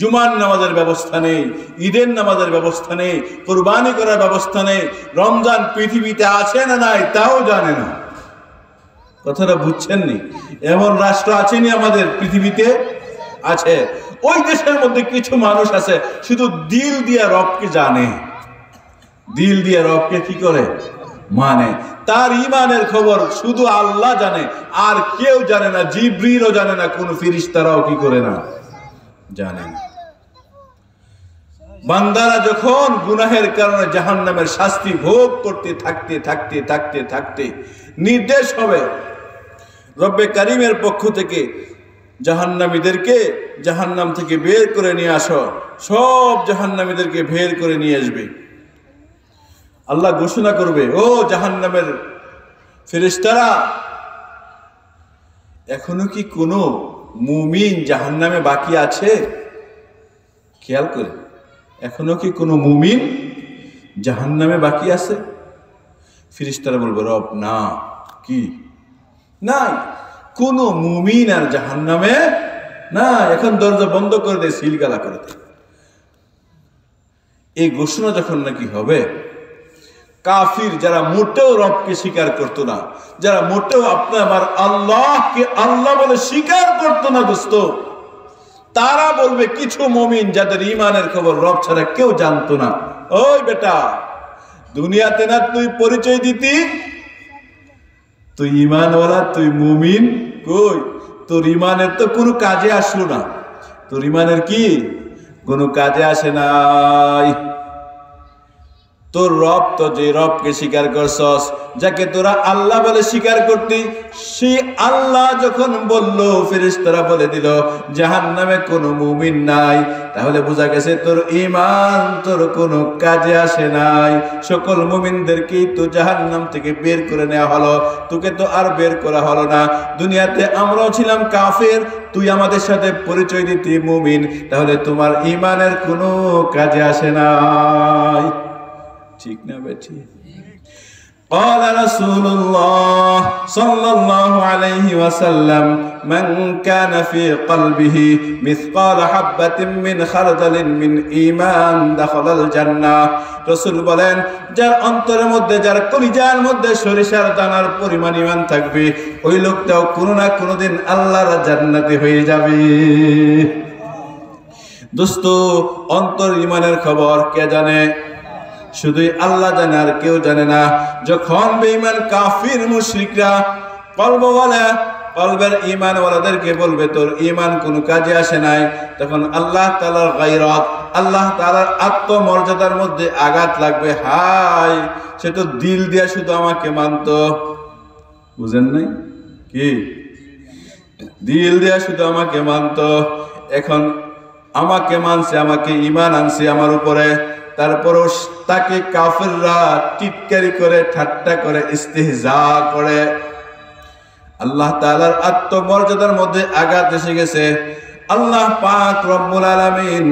জুমার নামাজের ব্যবস্থা নেই, ঈদের নামাজের ব্যবস্থা নেই, কুরবানি করার ব্যবস্থা নেই, রমজান পৃথিবীতে আছে না নাই তাও জানে না। কথাটা বুঝছেন নি? এমন রাষ্ট্র আছেনি আমাদের পৃথিবীতে? আছে। ওই দেশের মধ্যে কিছু মানুষ আছে শুধু দিল দিয়ে রবকে জানে, দিল দিয়ে রবকে কি করে মানে, তার ঈমানের খবর শুধু আল্লাহ জানে, আর কেউ জানে না, জিবরিলও জানে না, কোন ফেরেশতারাও কি করে না জানে না। বান্দারা যখন গুনাহের কারণে জাহান্নামের শাস্তি ভোগ করতে থাকতে থাকতে থাকতে থাকতে নির্দেশ হবে রব্বে কারিমের পক্ষ থেকে, জাহান্নামীদেরকে জাহান্নাম থেকে বের করে নিয়ে আসো, সব জাহান্নামীদেরকে বের করে নিয়ে আসবে। আল্লাহ ঘোষণা করবে, ও জাহান্নামের ফেরেশতারা, এখনো কি কোনো মুমিন জাহান্নামে বাকি আছে? খেয়াল করে, এখনো কি কোনো মুমিন জাহান্নামে বাকি আছে? ফেরেশতারা বলবে, রব না। কি নাই? কোন মুমিন আর জাহান্নামে না, এখন দরজা বন্ধ করে দে, সিলগালা করে দে। এই ঘোষণা যখন নাকি হবে, কাফির যারা মোটেও রবকে স্বীকার করতো না, যারা মোটেও আপনার আল্লাহকে আল্লাহ বলে স্বীকার করতো না দোস্ত, তারা বলবে, কিছু মুমিন যাদের ঈমানের খবর রব ছাড়া কেউ জানতো না, ওই বেটা, দুনিয়াতে না তুই পরিচয় দিতি তুই ঈমানওয়ালা, তুই মুমিন, কই তোর ঈমানের তো কোনো কাজে আসলো না, তোর ঈমানের কি কোনো কাজে আসে নাই। তোর রব তো যে রবকে স্বীকার করছস, যাকে তোরা আল্লাহ বলে স্বীকার করতি, সেই আল্লাহ যখন বলল, ফেরেশতারা বলে দিল জাহান্নামে কোনো মুমিন নাই, তাহলে বোঝা গেছে তোর ঈমান তোর কোনো কাজে আসে নাই। সকল মুমিনদেরকেই তো জাহান্নাম থেকে বের করে নেওয়া হলো, তোকে তো আর বের করা হলো না। দুনিয়াতে আমরাও ছিলাম কাফের, তুই আমাদের সাথে পরিচয় দিতি মুমিন, তাহলে তোমার ঈমানের কোনো কাজে আসে নাই। ঠিক না বেঠি? قال رسول الله صلى الله عليه وسلم من كان في قلبه مثقال حبة من خردل من إيمان دخل الجنة। রাসূল বলেন, যার অন্তরের মধ্যে, যার কলিজার মধ্যে সরিষার দানার পরিমাণ ঈমান থাকবে, ওই লোকটাও কোনো না কোনো দিন আল্লাহর জান্নাতি হয়ে যাবে। দোস্ত, অন্তর ঈমানের খবর কে জানে? শুধুই আল্লাহ জানে, আর কেউ জানে না। যখন বেঈমান কাফির মুশরিকরা কলবের ঈমানওয়ালাদেরকে বলবে তোর ঈমান কোনো কাজে আসে নাই, তখন আল্লাহ তাআলার গায়রত, আল্লাহ তাআলার আত্মমর্যাদার মধ্যে আঘাত লাগবে। হাই, সে তো দিল দিয়া শুধু আমাকে মানত, বুঝেন নাই কি? দিল দিয়া শুধু আমাকে মানত, এখন আমাকে মানছে, আমাকে ঈমান আনছে আমার উপরে, তারপরও তাকে কাফেররা টিটকারি করে, ঠাট্টা করে, ইস্তিহজা করে। আল্লাহ তাআলার আত্মমর্যাদার মধ্যে আঘাত এসে গেছে। আল্লাহ পাক রব্বুল আলামিন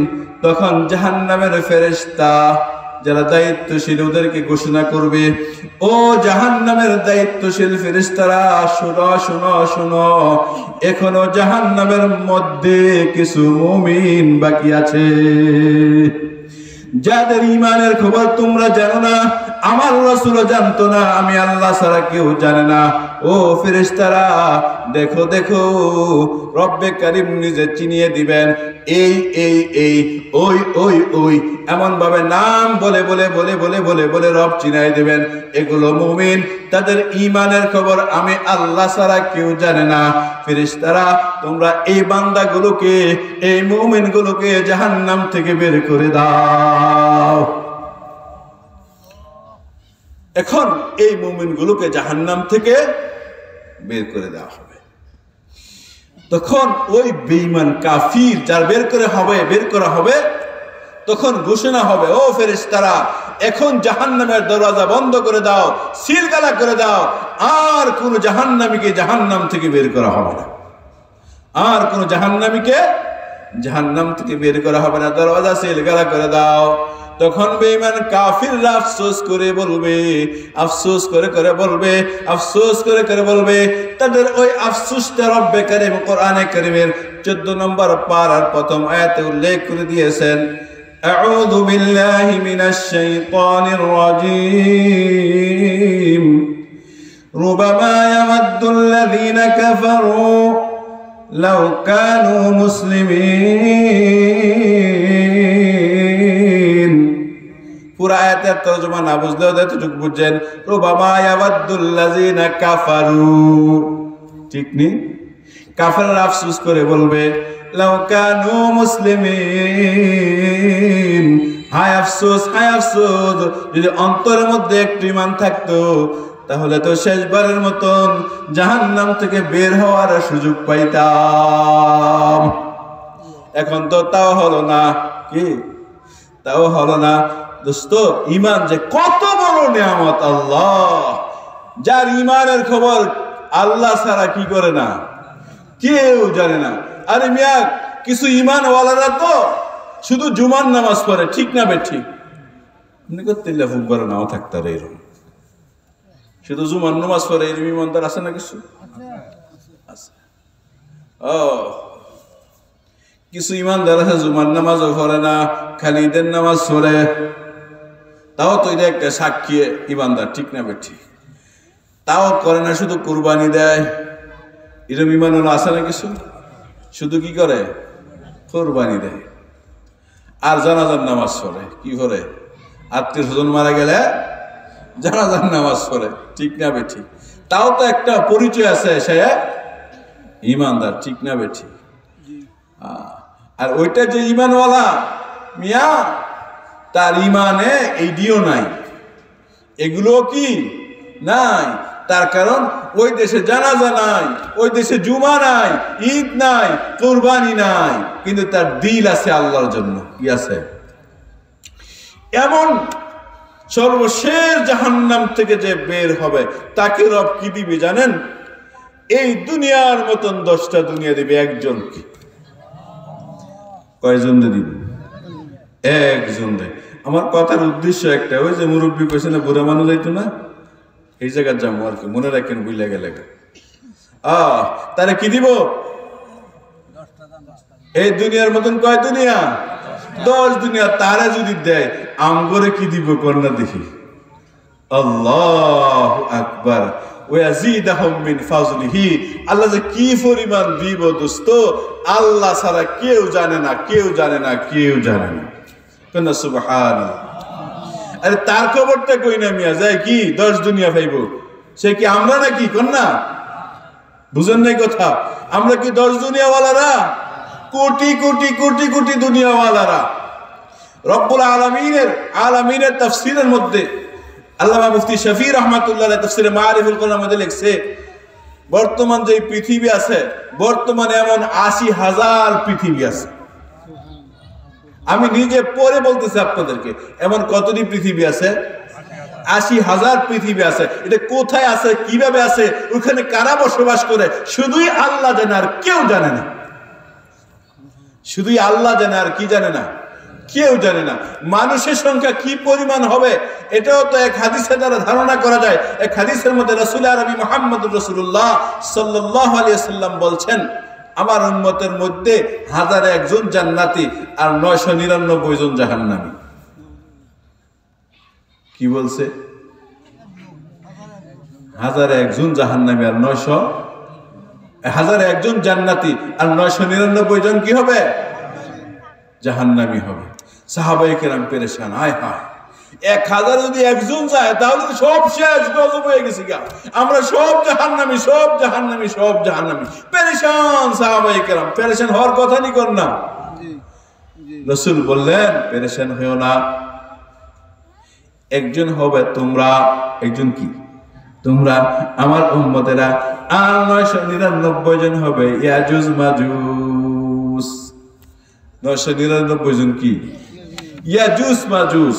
তখন জাহান্নামের ফেরেশতা যারা দায়িত্বশীল ওদেরকে ঘোষণা করবে, ও জাহান্নামের দায়িত্বশীল ফেরেশতারা, শোনো শোনো শোনো, এখনো জাহান্নামের মধ্যে কিছু মুমিন বাকি আছে, যাদের ঈমানের খবর তোমরা জানো না, আমার রাসূলও জানতো না, আমি আল্লাহ ছাড়া কেউ জানে না। ও ফেরেশতারা, দেখো দেখো, রব্বে কারীম নিজে চিনিয়ে দিবেন, এই এই এই, ওই ওই ওই, এমন ভাবে নাম বলে বলে বলে বলে বলে বলে রব চিনাই দিবেন। এগুলো মুমিন, তাদের ঈমানের খবর আমি আল্লাহ ছাড়া কেউ জানে না। ফেরেশতারা, তোমরা এই বান্দাগুলোকে, এই মুমিনগুলোকে জাহান্নাম থেকে বের করে দাও। এখন এই মুমিনগুলোকে জাহান্নাম থেকে বের করে দেওয়া হবে। তখন ওই বেঈমান কাফির যার বের করা হবে, তখন ঘোষণা হবে, ও ফেরেশতারা, এখন জাহান্নামের দরজা বন্ধ করে দাও, সিলগালা করে দাও, আর কোন জাহান্নামীকে জাহান্নাম থেকে বের করা হবে না, আর কোন জাহান্নামীকে জাহান্নাম থেকে বের করা হবে না, দরজা সিলগালা করে দাও। তখন বেঈমান কাফিররা আফসোস করে বলবে, আফসোস করে করে বলবে, আফসোস করে করে বলবে, তাদের ওই আফসোসটা রব্বে কারীম কোরআনে কারীমের 14 নম্বর পারার প্রথম আয়াতে উল্লেখ করে দিয়েছেন। আউযু বিল্লাহি মিনাশ শাইতানির রাজীম। রুবামা ইয়াওয়াদ্দুল্লাযীনা কাফারু লাউ কানু মুসলিমিন। পুরা আয়াতের তরজমা না বুঝলেও যতটুকু বুঝছেন, রুবামা ইয়াওয়াদ্দুল্লাযীনা কাফারু, ঠিক নি? কাফেররা আফসোস করে বলবে, লাউ কানু মুসলিমিন, হায় আফসোস, হায় আফসোস, যদি অন্তরের মধ্যে একটু ঈমান থাকতো, তাহলে তো শেষবারের মতন জাহান্নাম থেকে বের হওয়ার সুযোগ পাইতাম। এখন তো তাও হলো না। কি? তাও হলো না। দোস্ত, ঈমান যে কত বড় নিয়ামত, আল্লাহ যার ঈমানের খবর আল্লাহ ছাড়া কি করে না, কেউ জানে না। আরে মিয়া, কিছু ঈমানওয়ালারা তো শুধু জুমার নামাজ পড়ে, ঠিক না বেঠিক? আপনি করতে করে নাও থাকতে আর এরকম শুধু জুমার নামাজ পড়ে এরকম ঈমানদার আছে না? কিছু আছে। ও, কিছু ঈমানদার আছে জুমার নামাজও পড়ে না, খালি ঈদের নামাজ পড়ে, তাও তো এটা একটা সাক্ষী ঈমানদার, ঠিক না বেঠিক? তাও করে না, শুধু কুরবানি দেয়, এরকম ঈমান হলো আছে না? কিছু শুধু কি করে? কুরবানি দেয়। আর জানাজার নামাজ পড়ে, কি করে? আত্মীয় স্বজন মারা গেলে জানাজার নামাজ পড়ে, ঠিক না বেঠিক? তাও তো একটা পরিচয় আছে, সে ঈমানদার, ঠিক না বেঠিক? আর ওইটা যে ঈমানওয়ালা মিয়া, তার ঈমানে এই দিও নাই। এগুলো কি নাই। তার কারণ ওই দেশে জানাজা নাই, ওই দেশে জুমা নাই, ঈদ নাই, কুরবানি নাই, কিন্তু তার দিল আছে আল্লাহর জন্য। কি আছে? এমন সর্বশেষ জাহান্নাম থেকে যে বের হবে তাকে রব কি দিবে জানেন? এই দুনিয়ার মতন 10টা দুনিয়া দিবে একজনকে। কয়জন দিবে? একজন দেয়। আমার কথার উদ্দেশ্য একটা, ওই যে মুরব্বী কইছে না বুড়া মানুষ যাইতো না, এই জায়গার যাবো আর কি, মনে রাখেন বুঝলে গেলে। তারা কি দিব? এই দুনিয়ার মতন কয় দুনিয়া? 10 দুনিয়া। তারা যদি দেয় আমগরে কি দিব কন্যা দেখি। আল্লাহু আকবার। ওয়াজিদাহুম মিন ফাজলিহি। আল্লাহ যে কি পরিমাণ দিব দোস্ত, আল্লাহ ছাড়া কেউ জানে না, কেউ জানে না, কেউ জানে না। কেন? সুবহানাল্লাহ। আরে তার খবরটা কই না মিয়া, যায় কি 10 দুনিয়া পাইব? সে কি আমরা নাকি? কন্যা বুঝেন নাই কথা? আমরা কি 10 দুনিয়াওয়ালারা? কোটি কোটি কোটি কোটি দুনিয়াওয়ালারা। রব্বুল আলামিনের তাফসীরের মধ্যে আল্লামা মুফতি শফি রহমাতুল্লাহ আলাইহি তাফসীরে মারিফুল কোরআনের মধ্যে লিখছে, বর্তমান যে পৃথিবী আছে, বর্তমানে এমন 80,000 পৃথিবী আছে। আমি নিজে পরে বলতেছি আপনাদেরকে, এমন কতটি পৃথিবী আছে? 80,000 পৃথিবী আছে। এটা কোথায় আছে, কিভাবে আছে, ওখানে কারা বসবাস করে, শুধুই আল্লাহ জানে, আর কেউ জানে না। শুধুই আল্লাহ জানে, আর কি জানে না? কেউ জানে না। মানুষের সংখ্যা কি পরিমাণ হবে এটাও তো এক হাদিসের দ্বারা ধারণা করা যায়। এক হাদিসের মধ্যে রাসূল আরবি মুহাম্মদুর রাসূলুল্লাহ সাল্লাল্লাহু আলাইহি ওয়াসাল্লাম বলছেন, আমার উম্মতের মধ্যে 1001 জন জান্নাতি আর 999 জন জাহান্নামী। কি বলছে? 1001 জন জাহান্নামী আর 1001 জন জান্নাতি আর 999 জন কি হবে? জাহান্নামী হবে। সাহাবায়ে কেরাম পেরেশান, হায় হায়, 1000 যদি একজন যায় তাহলে তো সব শেষ, গজব হয়ে গেছে গা, আমরা সব জাহান্নামী, সব জাহান্নামী, সব জাহান্নামী। পেরেশান সাহাবায়ে কেরাম, পেরেশান হওয়ার কথা নি কর না। রাসূল বললেন, পেরেশান হইও না, একজন হবে তোমরা। একজন কি? তোমরা আমার উম্মতেরা। আর 999 জন হবে ইয়াজুজ মাজুস। 999 জন কি? ইয়াজুজ মাজুস।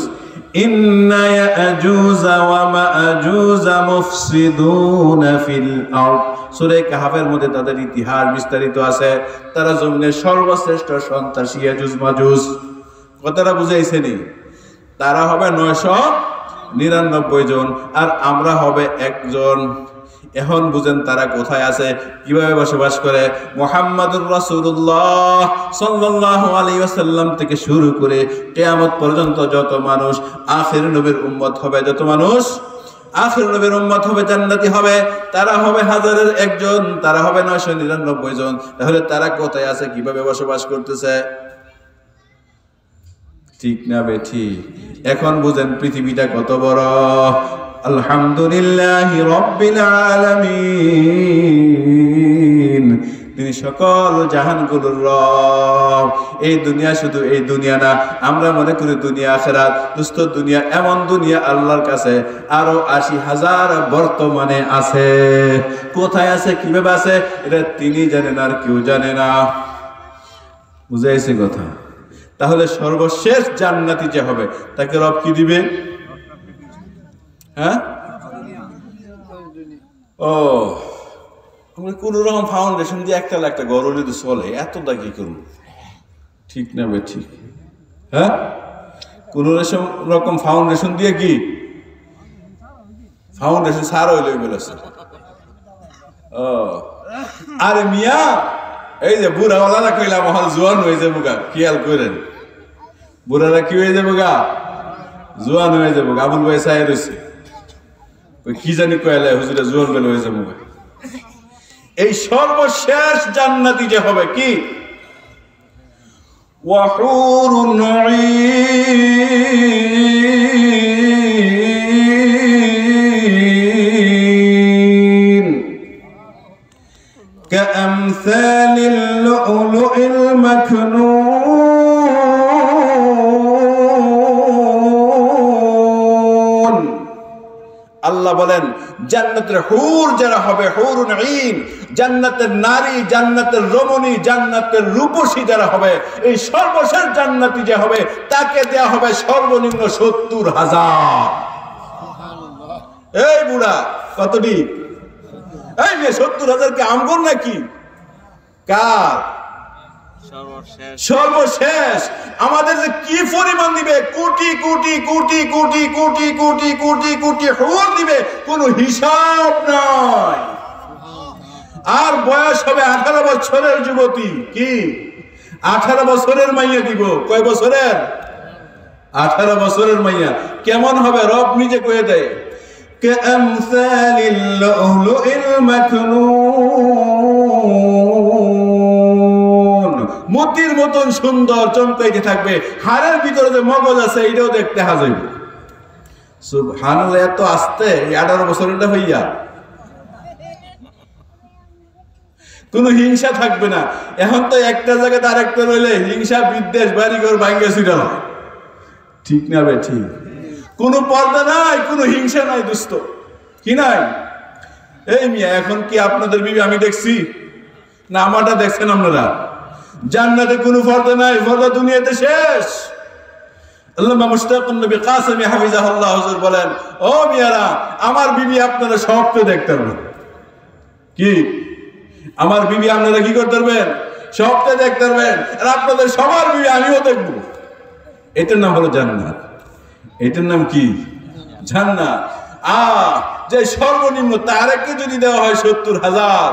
ইন্না ইয়াজুজ ওয়া মাজুজ মুফসিদুনা ফিল আরদ। সূরা কাহফের মধ্যে তাদের ইতিহাস বিস্তারিত আছে। তারা জমিনের সর্বশ্রেষ্ঠ সন্ত্রাসী ইয়াজুজ মাজুস। কথাটা বুঝাইছে নি? তারা হবে 999 জন আর আমরা হবে একজন। এখন বুঝেন তারা কোথায় আছে, কিভাবে বসবাস করে। মুহাম্মাদুর রাসূলুল্লাহ সাল্লাল্লাহু আলাইহি ওয়াসাল্লাম থেকে শুরু করে কিয়ামত পর্যন্ত যত মানুষ আখির নবীর উম্মত হবে, যত মানুষ আখির নবীর উম্মত হবে, জান্নাতি হবে, তারা হবে 1000-এর একজন, তারা হবে 999 জন। তাহলে তারা কোথায় আছে, কিভাবে বসবাস করতেছে? ঠিক না বেঠিক? এখন বুঝেন পৃথিবীটা কত বড়। আলহামদুলিল্লাহি রাব্বিল আলামিন। তিনি সকল জাহানগুলোর রব। এই দুনিয়া শুধু এই দুনিয়া না, আমরা মনে করি দুনিয়া আখিরাত। দোস্ত, দুনিয়া এমন দুনিয়া আল্লাহর কাছে আরো 80,000 বর্তমানে আছে। কোথায় আছে, কিভাবে আছে, এটা তিনি জানেন আর কেউ জানে না। বুঝাইছে কথা? তাহলে সর্বশেষ জান্নাতি যে হবে তাকে রব কি দিবে? হ্যাঁ, ও আমরা কোন রকম ফাউন্ডেশন দিয়ে একটা গড় যদি চলে, এতটা কি করবো? ঠিক না বে ঠিক? হ্যাঁ, কোন রকম ফাউন্ডেশন দিয়ে কি ফাউন্ডেশন সার হইলে বলেছে। ও আরে মিয়া, এই যে বুড়াওয়ালারা কইলাম হল জোয়ান হয়ে যাবো গা, খেয়াল করেন। বুড়ারা কি হয়ে যাবো গা? জোয়ান হয়ে যাবো গা। আবুল ভাই সাহেব রয়েছে, কি জানি কয়লা হুজুরে জোয়ান বেলা হয়ে যাবো গা। এই সর্বশেষ জান্নাতি যে হবে কি? ওয়াহুরুন ঈন কাআমসালিল লু'লু'িল মাকনুন। আল্লাহ বলেন জান্নাতের হুর যারা হবে, হুরুন ঈন, জান্নাতের নারী, জান্নাতের রমণী, জান্নাতের রূপসী যারা হবে, এই সর্বশেষ জান্নাতি যে হবে তাকে দেয়া হবে সর্বনিম্ন 70,000। এই বুড়া কতটি? এই যে 70,000 কি আমগর নাকি? কার? সর্বশেষ। আমাদের যে কি পরিমাণ দিবে, কোটি কোটি কোটি কোটি কোটি কোটি কোটি কোটি হুর দিবে, কোনো হিসাব নাই। আর বয়স হবে 18 বছরের যুবতী, কি 18 বছরের মাইয়া দিব। কয় বছরের? 18 বছরের মাইয়া। কেমন হবে রব নিজে কয়ে দেয়, কামসালিল লুলুইল মাকনুন, মতির মতন সুন্দর চমকাইতে থাকবে। হাড়ের ভিতরে যে মগজ আছে এটাও দেখতে হাজাইবে। সুবহানাল্লাহ। এত আস্তে 18 বছরেরটা হইয়া কোনো হিংসা থাকবে না। এখন তো একটা জায়গাতে আরেকটা রইলে হিংসা, বিদ্বেষ, বাড়িঘর ভাঙ্গা ছিটাল। ঠিক না বে? ঠিক। কোনো পর্দা নাই, কোনো হিংসা নাই দোস্ত, কি নাই? এই মিয়া এখন কি আপনাদের বিবি আমি দেখছি না আমারটা দেখছেন আপনারা? জান্নাতে কোনো পর্দা নাই, পর্দা দুনিয়াতে শেষ। আল্লামা মুশতাকুন নবী কাসেমি হাফিজাহুল্লাহ হুজুর বলেন, ও মিয়ারা, আমার বিবি আপনারা সব তো দেখতে পারবেন। কি আমার বিবি আপনারা কি করতে পারবেন? সবটা দেখতে পারবেন। আর আপনাদের সবার বিবি আমিও দেখবো। এটার নাম হলো জান্নাত। এটার নাম কি? জান্নাত। যে সর্বনিম্ন তারকে যদি দেওয়া হয় 70,000,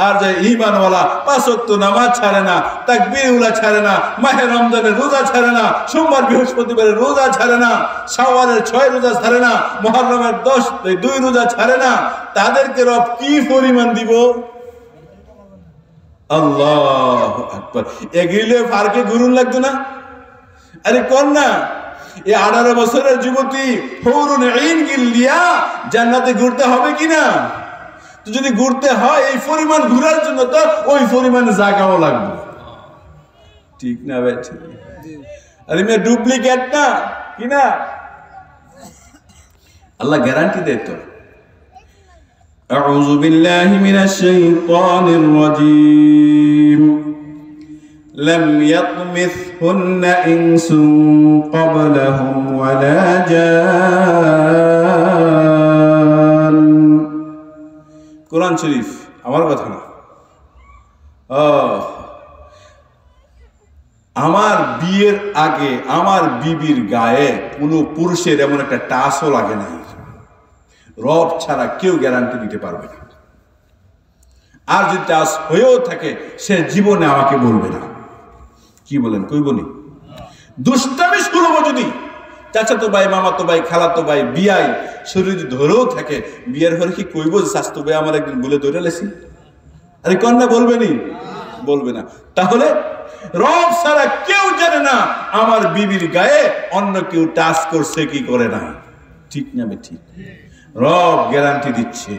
আর যে ঈমানওয়ালা 5 ওয়াক্ত নামাজ ছাড়ে না, তাকবীরুল্লাহ ছাড়ে না, মাহে রমজানের রোজা ছাড়ে না, সোমবার বৃহস্পতিবারের রোজা ছাড়ে না, শাওয়ালের 6 রোজা ছাড়ে না, মুহররমের 2 রোজা ছাড়ে না, তাদেরকে রব কি পরিমাণ দিব? আল্লাহু আকবার। এগুলো ফারকে গুরুন লাগতো না? আরে কোন না, এই 18 বছরের যুবতী হুরুন ঈন গিল্লিয়া জান্নাতে ঘুরতে হবে কিনা? তো যদি ঘুরতে হয় এই পরিমাণ ঘুরার জন্য তো ওই পরিমাণ জায়গাও লাগবে। ঠিক না ভাই? ঠিক। আরে মেয়ে ডুপ্লিকেট না, কি না? আল্লাহ গ্যারান্টি দেয় তো। আউযু বিল্লাহি মিনাশ শাইতানির রাজীম। لم يطمثهن إنس قبلهم ولا جان। কোরআন শরীফ, আমার কথা না। আমার বিয়ের আগে আমার বিবির গায়ে কোনো পুরুষের এমন একটা টাচও লাগে নাই। রব ছাড়া কেউ গ্যারান্টি দিতে পারবে না। আর যদি টাচ হয়েও থাকে সে জীবনে আমাকে বলবে না। কি বলেন? কইবনি? দুষ্টামি শুরু হবে যদি চাচাতো ভাই, মামাতো ভাই, খালাতো ভাই, বিয়াই শরীর ধরেও থাকে, বিয়ের ঘরে কি কইব যে স্বাস্থ্য ভাই আমার একদিন বলে ধরে লেছি? আরে কন্যা বলবেনি? বলবে না। তাহলে রব ছাড়া কেউ জানে না আমার বিবির গায়ে অন্য কেউ টাচ করছে কি করে না। ঠিক না? ঠিক। রব গ্যারান্টি দিচ্ছে,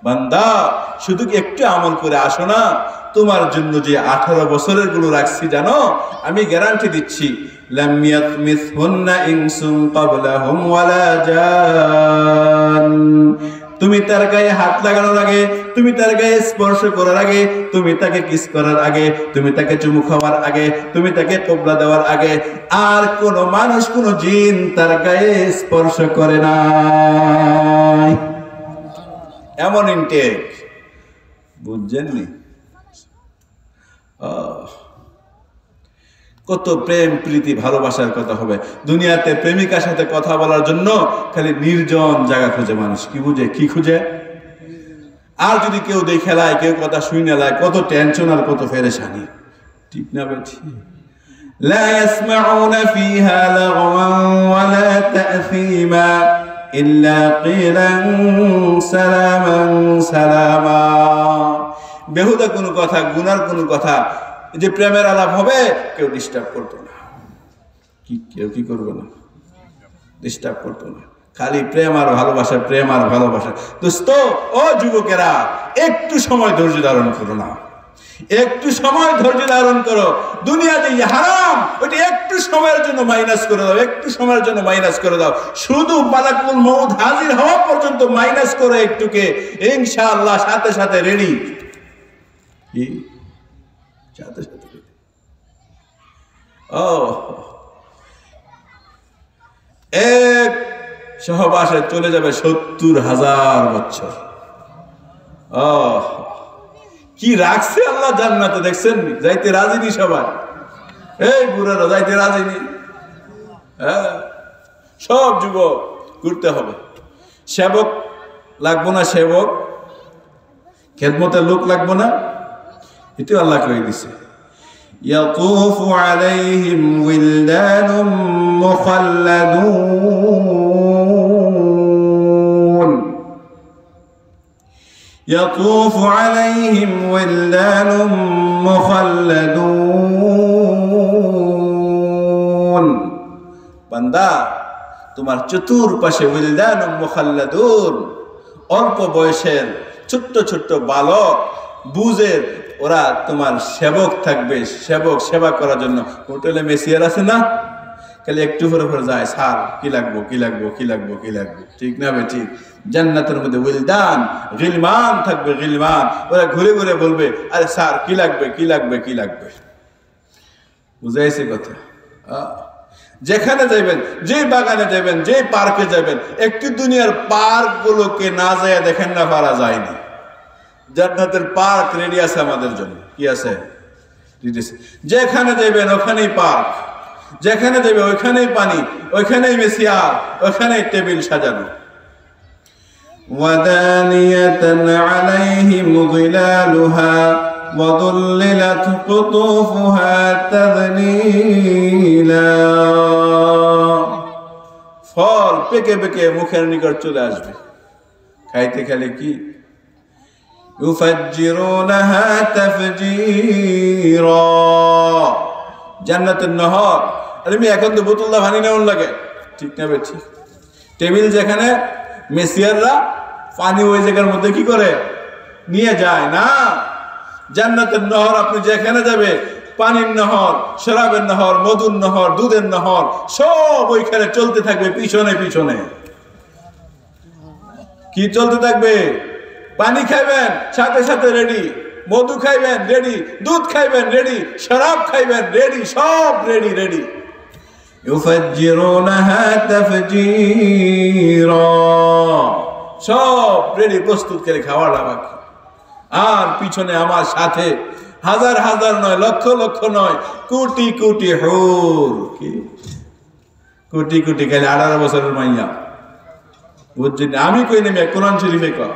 বান্দা শুধু একটু আমল করে আসো না, তোমার জন্য যে 18 বছরের গুলো রাখছি জানো, আমি গ্যারান্টি দিচ্ছি, লাম ইয়াতমিসহুন্না ইনসুন ক্বাবলাহুম ওয়ালা জান। তুমি তার গায়ে হাত লাগানোর আগে, তুমি তার গায়ে স্পর্শ করার আগে, তুমি তাকে কিস করার আগে, তুমি তাকে চুমু খাওয়ার আগে, তুমি তাকে কবলা দেওয়ার আগে আর কোন মানুষ, কোন জিন তার গায়ে স্পর্শ করে না। এমন ইনটেক, বুঝছেননি? কত প্রেম, প্রীতি, ভালোবাসার কথা হবে। দুনিয়াতে প্রেমিকার সাথে কথা বলার জন্য খালি নির্জন জায়গা খুঁজে মানুষ। কি বুঝে? কি খুঁজে? আর যদি কেউ দেখে লাই, কেউ কথা শুনে লাই, কত টেনশন আর কত পেরেশানি। ঠিক না বেঠি? লা ইয়াসমাউনা ফিহা লাগওয়ান ওয়ালা তা'সীমা ইল্লা কিলান সালামান সালামা। বেহুদা কোনো কথা, গুনার কোনো কথা, যে প্রেমের আলাপ হবে কেউ ডিস্টার্ব করতো না। কেউ কি করবে না? ডিস্টার্ব করতো না। খালি প্রেম আর ভালোবাসা, প্রেম আর ভালোবাসা। দোস্ত, ও যুবকেরা, একটু সময় ধৈর্য ধারণ করো না। একটু সময় ধৈর্য ধারণ করো। দুনিয়া যে হারাম ওইটা একটু সময়ের জন্য মাইনাস করে দাও, একটু সময়ের জন্য মাইনাস করে দাও। শুধু মালাকুল মউত হাজির হওয়া পর্যন্ত মাইনাস করে একটুকে, ইনশাআল্লাহ সাথে সাথে রেডি। কি সাথে সাথে এক সহবাসে চলে যাবে ৭০,০০০ বছর। কি রাখছে আল্লাহ জান্নাতে, দেখছেন? যাইতে রাজিনি সবাই, এই বুড়ারা যাইতে রাজিনি। সব যুবক ঘুরতে হবে। সেবক লাগবো না, সেবক খেদমতের লোক লাগবো না, এটাও আল্লাহ কয়ে দিছে। ইয়াতুফু আলাইহিম উইলদানুম মুখাল্লাদুন, ইয়াতুফু আলাইহিম উইলদানুম মুখাল্লাদুন। বান্দা, তোমার চতুর্পাশে উইলদানুম মুখাল্লাদুন, অল্প বয়সের ছোট্ট ছোট্ট বালক বুঝের, ওরা তোমার সেবক থাকবে, সেবক সেবা করার জন্য। হোটেলে মেসিয়ার আছে না, খালি একটু পরে পরে যায়, স্যার কি লাগবো কি লাগবো কি লাগবো কি লাগবো, ঠিক না বে ঠিক? জান্নাতের মধ্যে উইলদান গিলমান থাকবে, গিলমান, ওরা ঘুরে ঘুরে বলবে, আরে স্যার কি লাগবে কি লাগবে কি লাগবে। বুঝাইছে কথা? যেখানে যাবেন, যে বাগানে যাবেন, যে পার্কে যাবেন, একটু দুনিয়ার পার্ক গুলোকে না যায় দেখেন না, পারা যায়নি। জান্নাতের পার্ক রেডি আছে আমাদের জন্য। কি আছে? যেখানে যাবেন ওখানেই পার্ক, যেখানে যাবে ওইখানেই পানি, ওইখানেই মেসিয়ার, ওইখানেই টেবিল সাজানো। ওয়াদানিয়াতান আলাইহিম যিলালুহা ওয়া যুল্লিলাত কুতুফুহা তাযলীলা। ফল পেকে পেকে মুখের নিকট চলে আসবে, খাইতে খেলে কি ইউফাজ্জিরুনাহা তাফজীরা। জান্নাতের নহর। আরে আমি এখন তো বোতলটা ভানি নেওয়ার লাগে, ঠিক না? ঠিক। টেবিল যেখানে, মেসিয়াররা পানি ওই জায়গার মধ্যে কি করে নিয়ে যায় না। জান্নাতের নহর, আপনি যেখানে যাবে, পানির নহর, শরাবের নহর, মধুর নহর, দুধের নহর, সব ওইখানে চলতে থাকবে পিছনে পিছনে। কি চলতে থাকবে? পানি খাইবেন সাথে সাথে রেডি, মধু খাইবেন রেডি, দুধ খাইবেন রেডি, শরাব খাইবেন রেডি, সব রেডি রেডি। ইউফাজ্জিরুনাহা তাফজীরা, সব রেডি, প্রস্তুত করে খাওয়ার বাকি। আর পিছনে আমার সাথে হাজার হাজার নয়, লক্ষ লক্ষ নয়, কোটি কোটি হুর। কি কোটি কোটি? খালি 18 বছরের মাইয়া, বুঝছেন? আমি কই নেমে কোরআন শরীফে কর।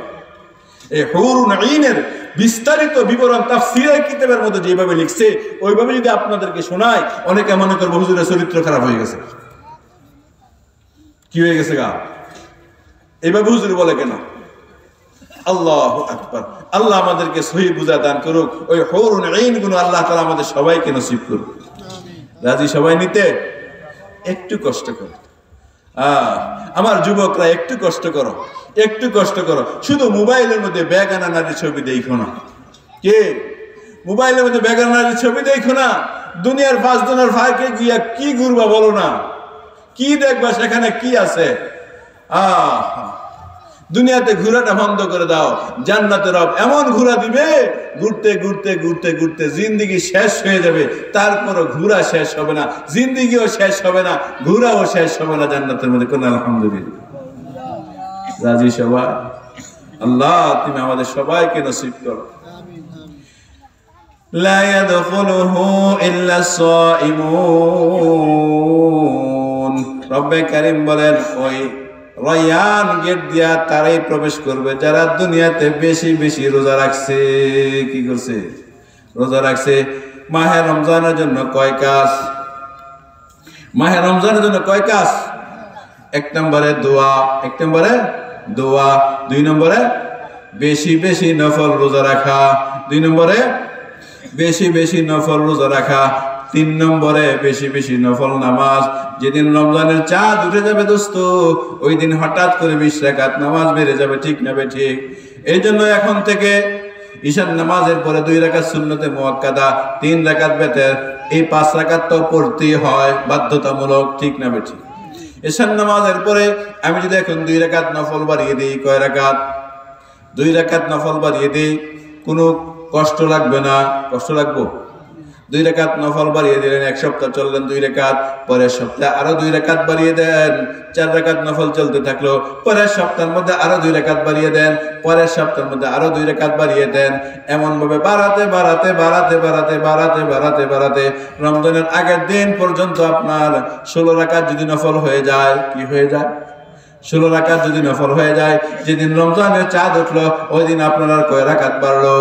এই হুরুন আইনের বিস্তারিত বিবরণ তাফসীরের কিতাবের মধ্যে যেভাবে লিখছে, ওইভাবে যদি আপনাদেরকে শোনায়, অনেকে মনে করবে হুজুরের চরিত্র খারাপ হয়ে গেছে। কি হয়ে গেছে গা? এইভাবে হুজুর বলে কেন? আল্লাহু আকবার। আল্লাহ আমাদেরকে সহি বুঝা দান করুক। ওই হুরুন আইন গুলো আল্লাহ তাআলা আমাদের সবাইকে নসিব করুক। রাজি সবাই নিতে? একটু কষ্ট করো। আমার যুবকরা, একটু কষ্ট করো, একটু কষ্ট করো। শুধু মোবাইলের মধ্যে বেগানা নারীর ছবি দেখো না। কে মোবাইলের মধ্যে বেগানা নারীর ছবি দেখো না? দুনিয়ার 5 জনের ফাঁকে গিয়া কি ঘুরবা বলো না? কি দেখবা সেখানে? কি আছে? দুনিয়াতে ঘোরাটা বন্ধ করে দাও। জান্নাতে রব এমন ঘোরা দিবে, ঘুরতে ঘুরতে ঘুরতে ঘুরতে জিন্দিগি শেষ হয়ে যাবে, তারপরও ঘোরা শেষ হবে না, জিন্দিগিও শেষ হবে না, ঘোরাও শেষ হবে না জান্নাতের মধ্যে। কোন আলহামদুলিল্লাহ। রাজি সবাই? আল্লাহ তুমি আমাদের সবাইকে নসিব করো। লা ইয়াদখুলুহু ইল্লা সাইমুন। রব্বে কারীম বলেন, ওই রয়ান গেট দিয়া তারাই প্রবেশ করবে যারা দুনিয়াতে বেশি বেশি রোজা রাখছে। কি করছে? রোজা রাখছে। মাহে রমজানের জন্য কয় কাজ? মাহে রমজানের জন্য কয় কাজ? 1 নম্বরে দোয়া, 1 নম্বরে দোয়া, 2 নম্বরে বেশি বেশি নফল রোজা রাখা, 2 নম্বরে বেশি বেশি নফল রোজা রাখা, 3 নম্বরে বেশি বেশি নফল নামাজ। যেদিন রমজানের চাঁদ উঠে যাবে দোস্ত, ওই দিন হঠাৎ করে 20 রাকাত নামাজ বেড়ে যাবে, ঠিক না বে ঠিক? এই জন্য এখন থেকে ঈশান নামাজের পরে 2 রাকাত সুন্নতে মুআক্কাদা, 3 রাকাত বেতের, এই 5 রাকাত তো পড়তেই হয় বাধ্যতামূলক, ঠিক না বেঠিক? ঈশান নামাজের পরে আমি যদি এখন 2 রাকাত নফল বাড়িয়ে দিই, কয় রাকাত? 2 রাকাত নফল বাড়িয়ে দিই, কোনো কষ্ট লাগবে না? কষ্ট লাগবে? 2 রাকাত নফল বাড়িয়ে দিলেন, 1 সপ্তাহ চললেন 2 রাকাত, পরের সপ্তাহে আরো 2 রাকাত বাড়িয়ে দেন, 4 রাকাত নফল চলতে থাকলো, পরের সপ্তাহের মধ্যে আরো 2 রাকাত বাড়িয়ে দেন, পরের সপ্তাহের মধ্যে আরো 2 রাকাত বাড়িয়ে দেন। এমন ভাবে বাড়াতে বাড়াতে বাড়াতে বাড়াতে বাড়াতে বাড়াতে বাড়াতে রমজানের আগের দিন পর্যন্ত আপনার 16 রাকাত যদি নফল হয়ে যায়, কি হয়ে যায়? 16 রাকাত যদি নফল হয়ে যায়, যেদিন রমজানের চাঁদ উঠলো ওই দিন আপনার আর কয় রাকাত বাড়লো?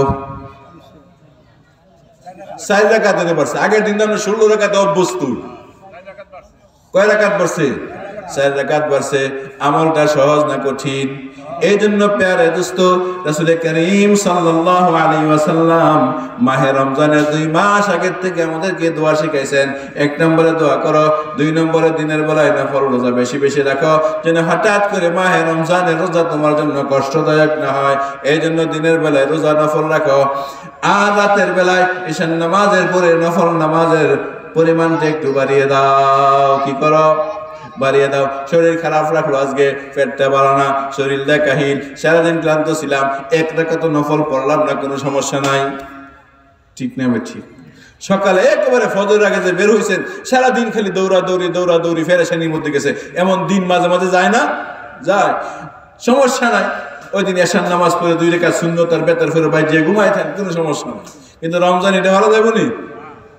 4 রাকাত হতে পারছে। আগের দিন তো আমরা 16 রাকাতে অভ্যস্ত, কয় রাকাত বাড়ছে? 4 রাকাত বাড়ছে। আমলটা সহজ না কঠিন? এই জন্য প্যারে দোস্ত, রাসূল করিম সাল্লাল্লাহু আলাইহি ওয়াসাল্লাম মাহে রমজানের 2 মাস আগের থেকে আমাদেরকে দোয়া শিখাইছেন। 1 নম্বরে দোয়া করো, 2 নম্বরে দিনের বেলায় নফল রোজা বেশি বেশি রাখো, যেন হঠাৎ করে মাহে রমজানের রোজা তোমার জন্য কষ্টদায়ক না হয়। এই জন্য দিনের বেলায় রোজা নফল রাখো, আর রাতের বেলায় ঈশান নামাজের পরে নফল নামাজের পরিমাণটা একটু বাড়িয়ে দাও। কি করো? বাড়িয়ে দাও। শরীর খারাপ রাখলো, আজকে পেটটা বাড়ো না, শরীর দেখাহীন, সারাদিন ক্লান্ত ছিলাম, 1 রাকাত নফল পড়লাম না, কোনো সমস্যা নাই, ঠিক না? ঠিক। সকালে একেবারে ফজর আগে যে বের হইছেন, সারাদিন খালি দৌড়াদৌড়ি দৌড়াদৌড়ি ফেরেশানির মধ্যে গেছে, এমন দিন মাঝে মাঝে যায় না? যায়, সমস্যা নাই। ওই দিন এশার নামাজ পড়ে 2 রাকাত সুন্নত আর বেতার ফেরো ভাই যে ঘুমায় থাকেন, কোনো সমস্যা নাই। কিন্তু রমজান এটা ভালো যাবে না,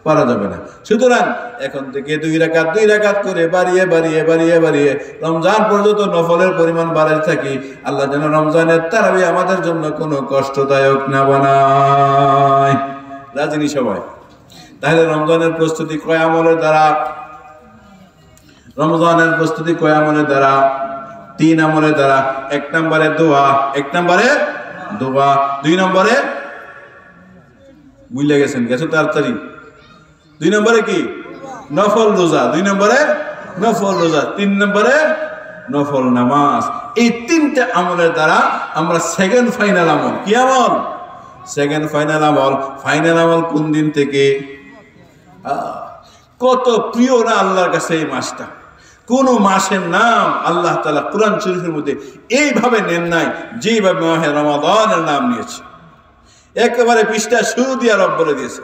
পারা যাবে না। সুতরাং এখন থেকে 2 রাকাত 2 রাকাত করে বাড়িয়ে বাড়িয়ে বাড়িয়ে বাড়িয়ে রমজান পর্যন্ত নফলের পরিমাণ বাড়াতে থাকি। আল্লাহ যেন রমজানের তারাবি আমাদের জন্য কোনো কষ্টদায়ক না বানায়। রাজিনী সবাই? তাহলে রমজানের প্রস্তুতি কয় আমলের দ্বারা? রমজানের প্রস্তুতি কয় আমলের দ্বারা? 3 আমলের দ্বারা। 1 নম্বরে দোয়া, 1 নম্বরে দোয়া, 2 নম্বরে ভুলে গেছেন, গেছো তাড়াতাড়ি। 2 নম্বরে কি? নফল রোজা। 2 নম্বরে নফল রোজা। 3 নম্বরে নফল নামাজ। এই 3টা আমলের দ্বারা আমরা সেকেন্ড ফাইনাল আমল, কি আমল? সেকেন্ড ফাইনাল আমল। ফাইনাল আমল কোন দিন থেকে? কত প্রিয় না আল্লাহর কাছে এই মাসটা। কোন মাসের নাম আল্লাহ তাআলা কুরআন শরীফের মধ্যে এইভাবে নেন নাই যেভাবে মাহে রমাদানের নাম নিয়েছে। একেবারে পৃষ্ঠা শুরু দিয়ে রব বলে দিয়েছে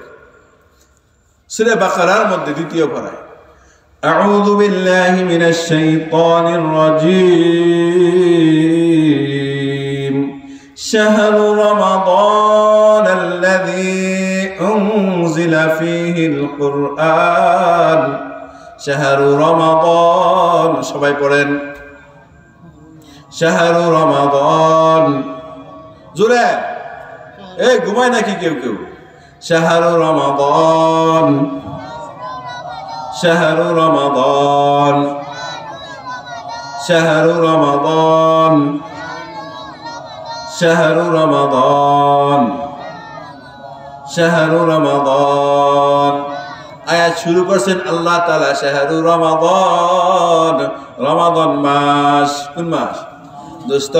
সূরা বাকারার মধ্যে 2য় পারায়, আউযু বিল্লাহি মিনাশ শাইতানির রাজীম, শাহরু রমাদানাল্লাযী উনজিলা ফীহিল কুরআন, শাহরু রমাদান। সবাই পড়েন, শাহরু রমাদান। জোরে, এই ঘুমায় নাকি কেউ কেউ? শাহরু রমাদান, শাহরু রমাদান, শাহরু রমাদান, শাহরু রমাদান, শাহরু রমাদান। আয়াত শুরু করছেন আল্লাহ তাআলা শাহরু রমাদান, রমাদান মাস। কোন মাস দোস্ত?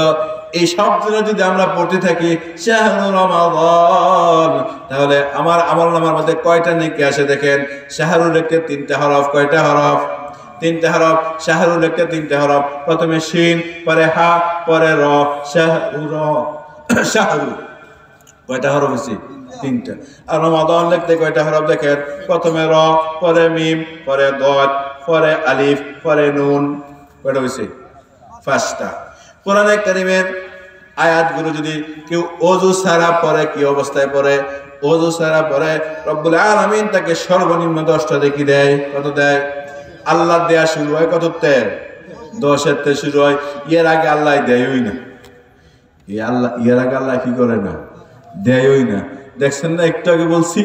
এই শব্দটা যদি আমরা পড়তে থাকি শাহরু রমাদান, তাহলে আমার আমলনামার মধ্যে কয়টা নেকি আসে দেখেন। শাহরু লিখতে 3টা হরফ, কয়টা হরফ? 3টা হরফ। শাহরু লিখতে 3টা হরফ, প্রথমে শিন, পরে হা, পরে র। শাহরু র, শাহরু কয়টা হরফ হচ্ছে? 3টা। আর রমাদান লিখতে কয়টা হরফ দেখেন? প্রথমে র, পরে মিম, পরে দদ, পরে আলিফ, পরে নুন। কয়টা হয়েছে? 5টা। কোরআনে কারীমের আয়াতগুলো যদি কেউ ওযু ছাড়া পড়ে, কি অবস্থায় পড়ে? ওযু ছাড়া পড়ে রব্বুল আলামিন তাকে সর্বনিম্ন 10টা দেখি দেয়। কত দেয়? আল্লাহ দেয়া শুরু হয় কততে? 10-এর থেকে শুরু হয়। এর আগে আল্লাহ দেয়ই না। এর আগে আল্লাহ কি করে না? দেয়ই না। দেখছেন না, একটু আগে বলছি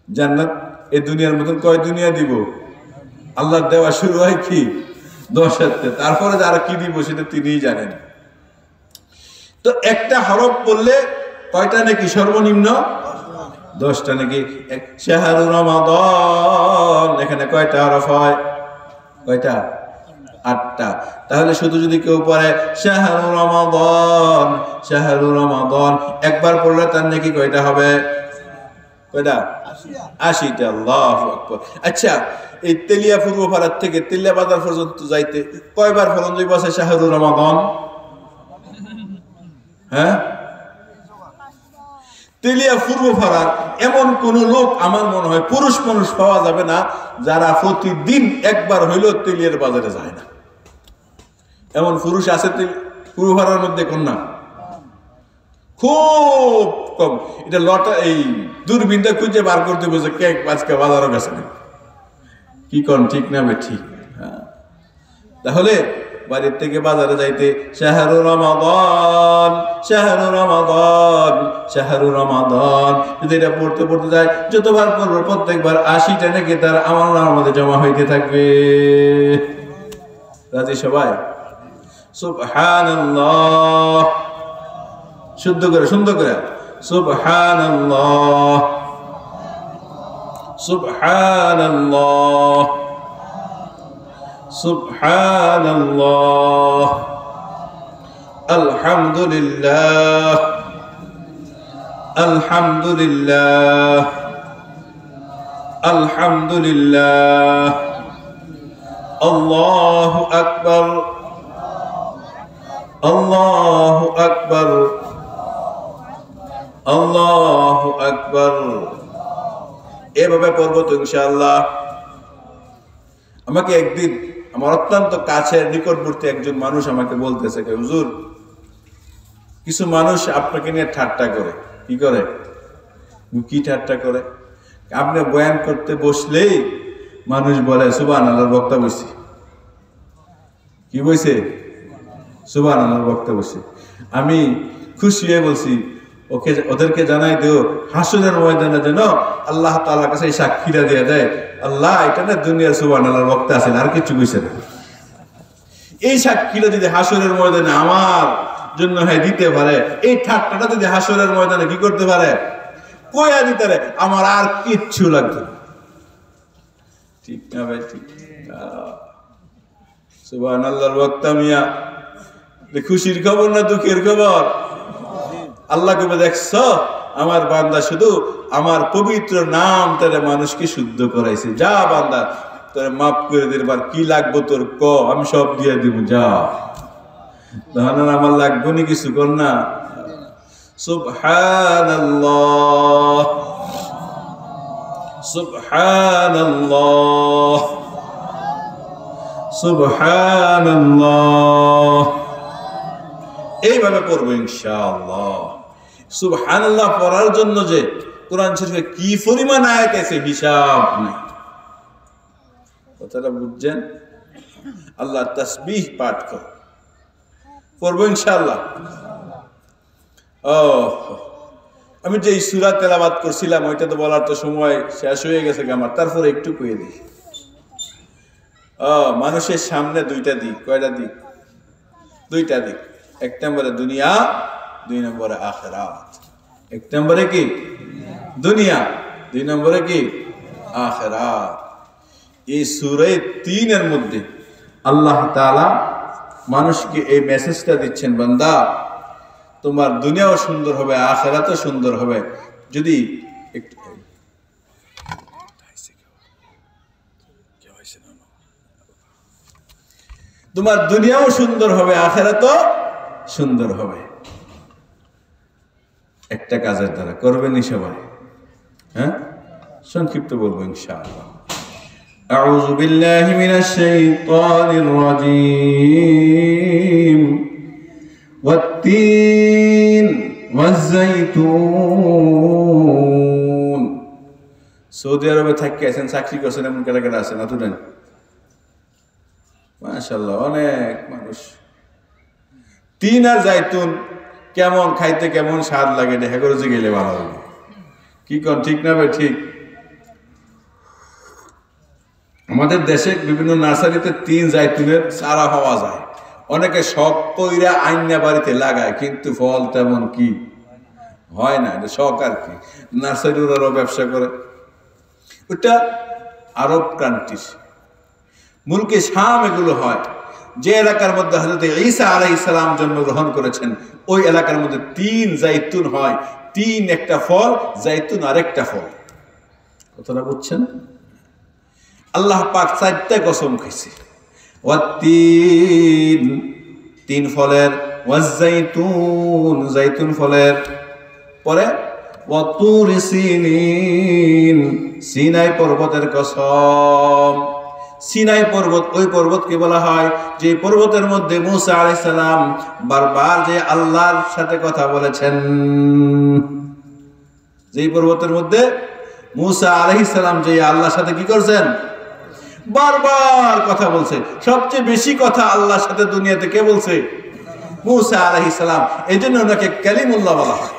জান্নাত এই দুনিয়ার মতন কয় দুনিয়া দিব? আল্লাহ দেওয়া শুরু হয় কি? 10-এর থেকে। তারপরে যারা কি দিব সেটা তিনিই জানেন। তো একটা হরফ পড়লে কয়টা নাকি সর্বনিম্ন? 10টা নাকি। শাহরু রমাদান, এখানে কয়টা হরফ হয়? কয়টা? 8টা। তাহলে শুধু যদি কেউ পড়ে শাহরু রমাদান একবার পড়লে তার নাকি কয়টা হবে? কয়টা? 80টা। আল্লাহু আকবার। আচ্ছা, এই তেলিয়া পূর্ব পাড়ার থেকে তেলিয়া বাজার পর্যন্ত যাইতে কয়বার ফলন যাইব আছে শাহরু রমাদান? হ্যাঁ, তেলিয়া পূর্ব পাড়ার এমন কোন লোক আমার মনে হয় পুরুষ মানুষ পাওয়া যাবে না যারা প্রতিদিন একবার হইলেও তেলিয়ার বাজারে যায় না। এমন পুরুষ আছে পূর্ব পাড়ার মধ্যে? কোন না, খুব কম। এটা লটা এই দূরবীনটা খুঁজে বার করতে বসে কে আজকে বাজারও গেছে না। কি কোন ঠিক না ঠিক? তাহলে বাড়ির থেকে বাজারে যাইতে শাহরু রমাদান যদি এটা পড়তে পড়তে যায়, যতবার পড়বো প্রত্যেকবার 80টা নাকি তার আমলনামার মধ্যে জমা হইতে থাকবে। রাজি সবাই? সুবহানাল্লাহ, শুদ্ধ করে সুন্দর করে সুবহানাল্লাহ সুবহানাল্লাহ সুবহানাল্লাহ আলহামদুলিল্লাহ আলহামদুলিল্লাহ আলহামদুলিল্লাহ আল্লাহু আকবার আল্লাহু আকবার আল্লাহু আকবার। এভাবে পড়বো তো ইনশাআল্লাহ। আমাকে একদিন আমার অত্যন্ত কাছের নিকটবর্তী একজন মানুষ আমাকে বলতেছে, হুজুর, কিছু মানুষ আপনাকে নিয়ে ঠাট্টা করে। কি করে? কি ঠাট্টা করে? আপনি বয়ান করতে বসলেই মানুষ বলে সুবহানাল্লাহর বক্তা বসে। কি বলছে? সুবহানাল্লাহর বক্তা বসে। আমি খুশি হয়ে বলছি, ওদেরকে জানাই দিও হাসরের ময়দানে যেন আল্লাহ তাআলার কাছে সাক্ষীরা দিয়ে দেয়, আল্লাহ এটা না দুনিয়ার সুবহানাল্লাহর বক্তা আছেন, আর কিছু কইছে না। এই সাক্ষীরা যদি হাসরের ময়দানে আমার জন্য দিতে পারে, এই ঠাট্টাটা যদি হাসরের ময়দানে কি করতে পারে? কইয়া দিতে পারে, আমার আর কিচ্ছু লাগবে না। ঠিক না ভাই? ঠিক। সুবহানাল্লাহর বক্তা মিয়া, খুশির খবর না দুঃখের খবর? আল্লাহ কবে দেখছ আমার বান্দা শুধু আমার পবিত্র নাম তারা মানুষকে শুদ্ধ করাইছে। যা বান্দা, তোর মাফ করে দিবার কি লাগবো তোর ক, আমি সব দিয়ে দিব, যা। তাহলে আমার লাগবো নি কিছু? কর না। সুবহানাল্লাহ সুবহানাল্লাহ সুবহানাল্লাহ। এইভাবে পড়বো ইনশাআল্লাহ। সুবহানাল্লাহ পড়ার জন্য যে কোরআন শরীফে কি পরিমাণ আয়াত আছে হিসাব নেই। কথাটা বুঝছেন? আল্লাহ তাসবিহ পাঠ কর, পড়বো ইনশাআল্লাহ। আমি যে সূরা তেলাওয়াত করছিলাম ওইটা তো বলার তো সময় শেষ হয়ে গেছে আমার, তারপরে একটু কয়ে দিই। মানুষের সামনে দুইটা দিক। কয়টা দিক? দুইটা দিক। এক নম্বরে দুনিয়া, 2 নম্বরে আখিরাত। এক নম্বরে কি? দুনিয়া, 2 নম্বরে কি? আখিরাত। এই সূরা 3 এর মধ্যে আল্লাহ তাআলা মানুষকে এই মেসেজটা দিচ্ছেন, বান্দা তোমার দুনিয়াও সুন্দর হবে, আখিরাতও সুন্দর হবে যদি তোমার দুনিয়াও সুন্দর হবে, আখিরাতও সুন্দর হবে একটা কাজের দ্বারা। করবেনই সবাই? হ্যাঁ, সংক্ষিপ্ত বলবো ইনশাআল্লাহ। আউযু বিল্লাহি মিনাশ শাইতানির রাজীম। ওয়াত-তিন ওয়াজ-যাইতুন। সৌদি আরবে থাকি আছেন, চাকরি করছেন, এমন কেটা আছেন? অতদিন মাশাআল্লাহ অনেক মানুষ। 3 আর জাইতুন কেমন খাইতে, কেমন স্বাদ লাগে দেখা করে যে গেলে ভালো হবে। কি কোন ঠিক না ভাই? ঠিক। আমাদের দেশে বিভিন্ন নার্সারিতে 3 জাইতুনের চারা পাওয়া যায়। অনেকে শখ কইরা আইনা বাড়িতে লাগায়, কিন্তু ফল তেমন কি হয় না। এটা শখ আর কি। নার্সারিওয়ালারাও ব্যবসা করে। ওটা আরব কান্ট্রি, মুলকে শাম এগুলো হয়। যে এলাকার মধ্যে হযরত ঈসা আলাইহিস সালাম জন্মগ্রহণ করেছেন ওই এলাকার মধ্যে 3 জাইতুন হয়, 3 একটা ফল, জাইতুন আরেকটা ফল। কথাটা বুঝছেন? আল্লাহ পাক 4টা কসম খাইছে, ওয়াত্তিন 3 ফলের, ওয়াজাইতুন জাইতুন ফলের, পরে ওয়াতুর সিনিন সিনাই পর্বতের কসম। সিনাই পর্বত ওই পর্বতকে বলা হয় যে পর্বতের মধ্যে মুসা আলাইহিস সালাম বারবার যে আল্লাহর সাথে কথা বলেছেন, যেই পর্বতের মধ্যে মুসা আলাইহিস সালাম যে আল্লাহর সাথে কি করছেন, বারবার কথা বলছে। সবচেয়ে বেশি কথা আল্লাহর সাথে দুনিয়াতে কে বলছে? মুসা আলাইহিস সালাম। এই জন্য ওনাকে কালিমুল্লাহ বলা হয়।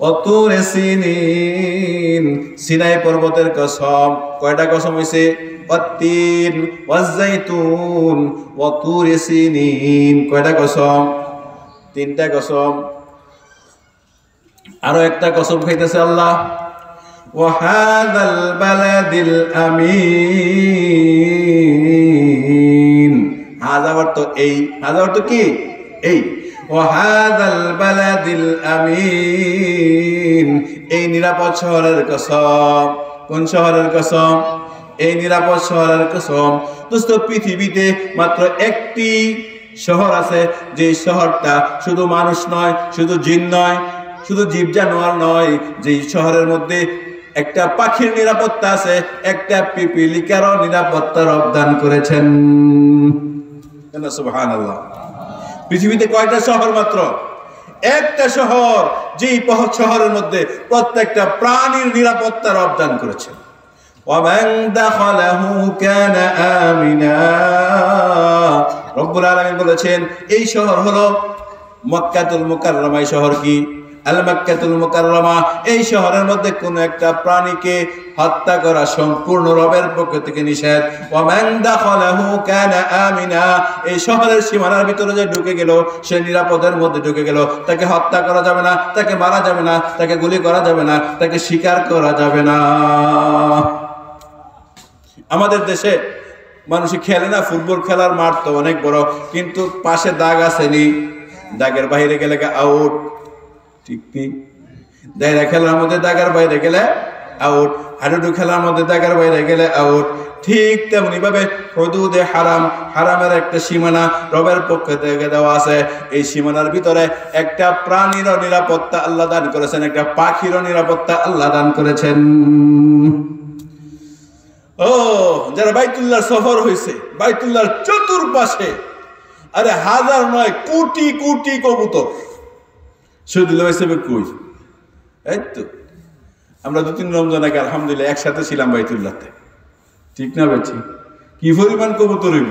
ওয়াতুর সিনিন সিনাই পর্বতের কসম। কয়টা কসম হইছে? ওয়াত্তিন ওয়াজাইতুন ওয়াতুর সিনিন। কয়টা কসম? 3টা কসম। আরো একটা কসম খাইতেছে আল্লাহ, ওয়াহাদাল বালাদিল আমিন। হাযা অর্থ এই, হাযা অর্থ কি? এই। ওয়াহাদাল বালাদিল আমিন, এই নিরাপদ শহরের কসম। কোন শহরের কসম? এই নিরাপদ শহরের কসম। দোস্ত, পৃথিবীতে মাত্র একটি শহর আছে যে শহরটা শুধু মানুষ নয়, শুধু জিন নয়, শুধু জীব জানোয়ার নয়, যে শহরের মধ্যে একটা পাখির নিরাপত্তা আছে, একটা পিপিলিকারও নিরাপত্তার অবদান করেছেন। সুবহানাল্লাহ। পৃথিবীতে কয়টা শহর? মাত্র একটা শহর, যেই শহরের মধ্যে প্রত্যেকটা প্রাণীর নিরাপত্তার অবদান করেছেন। ওয়ামান দাখালাহু কানা আমিনা। রব্বুল আলামিন বলেছেন এই শহর হলো মক্কাতুল মুকাররমা। এই শহর কি? আল মক্কাতুল মুকাররমা। এই শহরের মধ্যে কোন একটা প্রাণীকে হত্যা করা সম্পূর্ণ রবের পক্ষ থেকে নিষেধ। ওয়ামান দাখালাহু কানা আমিনা। এই শহরের সীমানার ভিতরে যে ঢুকে গেল সে নিরাপদের মধ্যে ঢুকে গেল। তাকে হত্যা করা যাবে না, তাকে মারা যাবে না, তাকে গুলি করা যাবে না, তাকে শিকার করা যাবে না। আমাদের দেশে মানুষ খেলে না, ফুটবল খেলার মাঠ তো অনেক বড়, কিন্তু পাশে দাগ আসেনি, দাগের বাইরে গেলে আউট। ঠিক নেই? দায়রা খেলার মধ্যে দাগের বাইরে গেলে আউট, হাডুডু খেলার মধ্যে দাগের বাইরে গেলে আউট। ঠিক তেমনি ভাবে হুদুদে হারাম, হারামের একটা সীমানা রবের পক্ষ থেকে দেওয়া আছে। এই সীমানার ভিতরে একটা প্রাণীর নিরাপত্তা আল্লাহ দান করেছেন, একটা পাখির নিরাপত্তা আল্লাহ দান করেছেন। ও যারা বাইতুল্লাহ সফর হয়েছে, বাইতুল্লাহর চতুর্পাশে আরে হাজার নয় কোটি কোটি কবুতর। শহীদুল্লাহ হিসেবে কই? এই তো আমরা 2-3 রমজান আগে আলহামদুলিল্লাহ একসাথে ছিলাম বাইতুল্লাহতে। ঠিক না ভাই? ঠিক। কি পরিমাণ কবুতর হইব?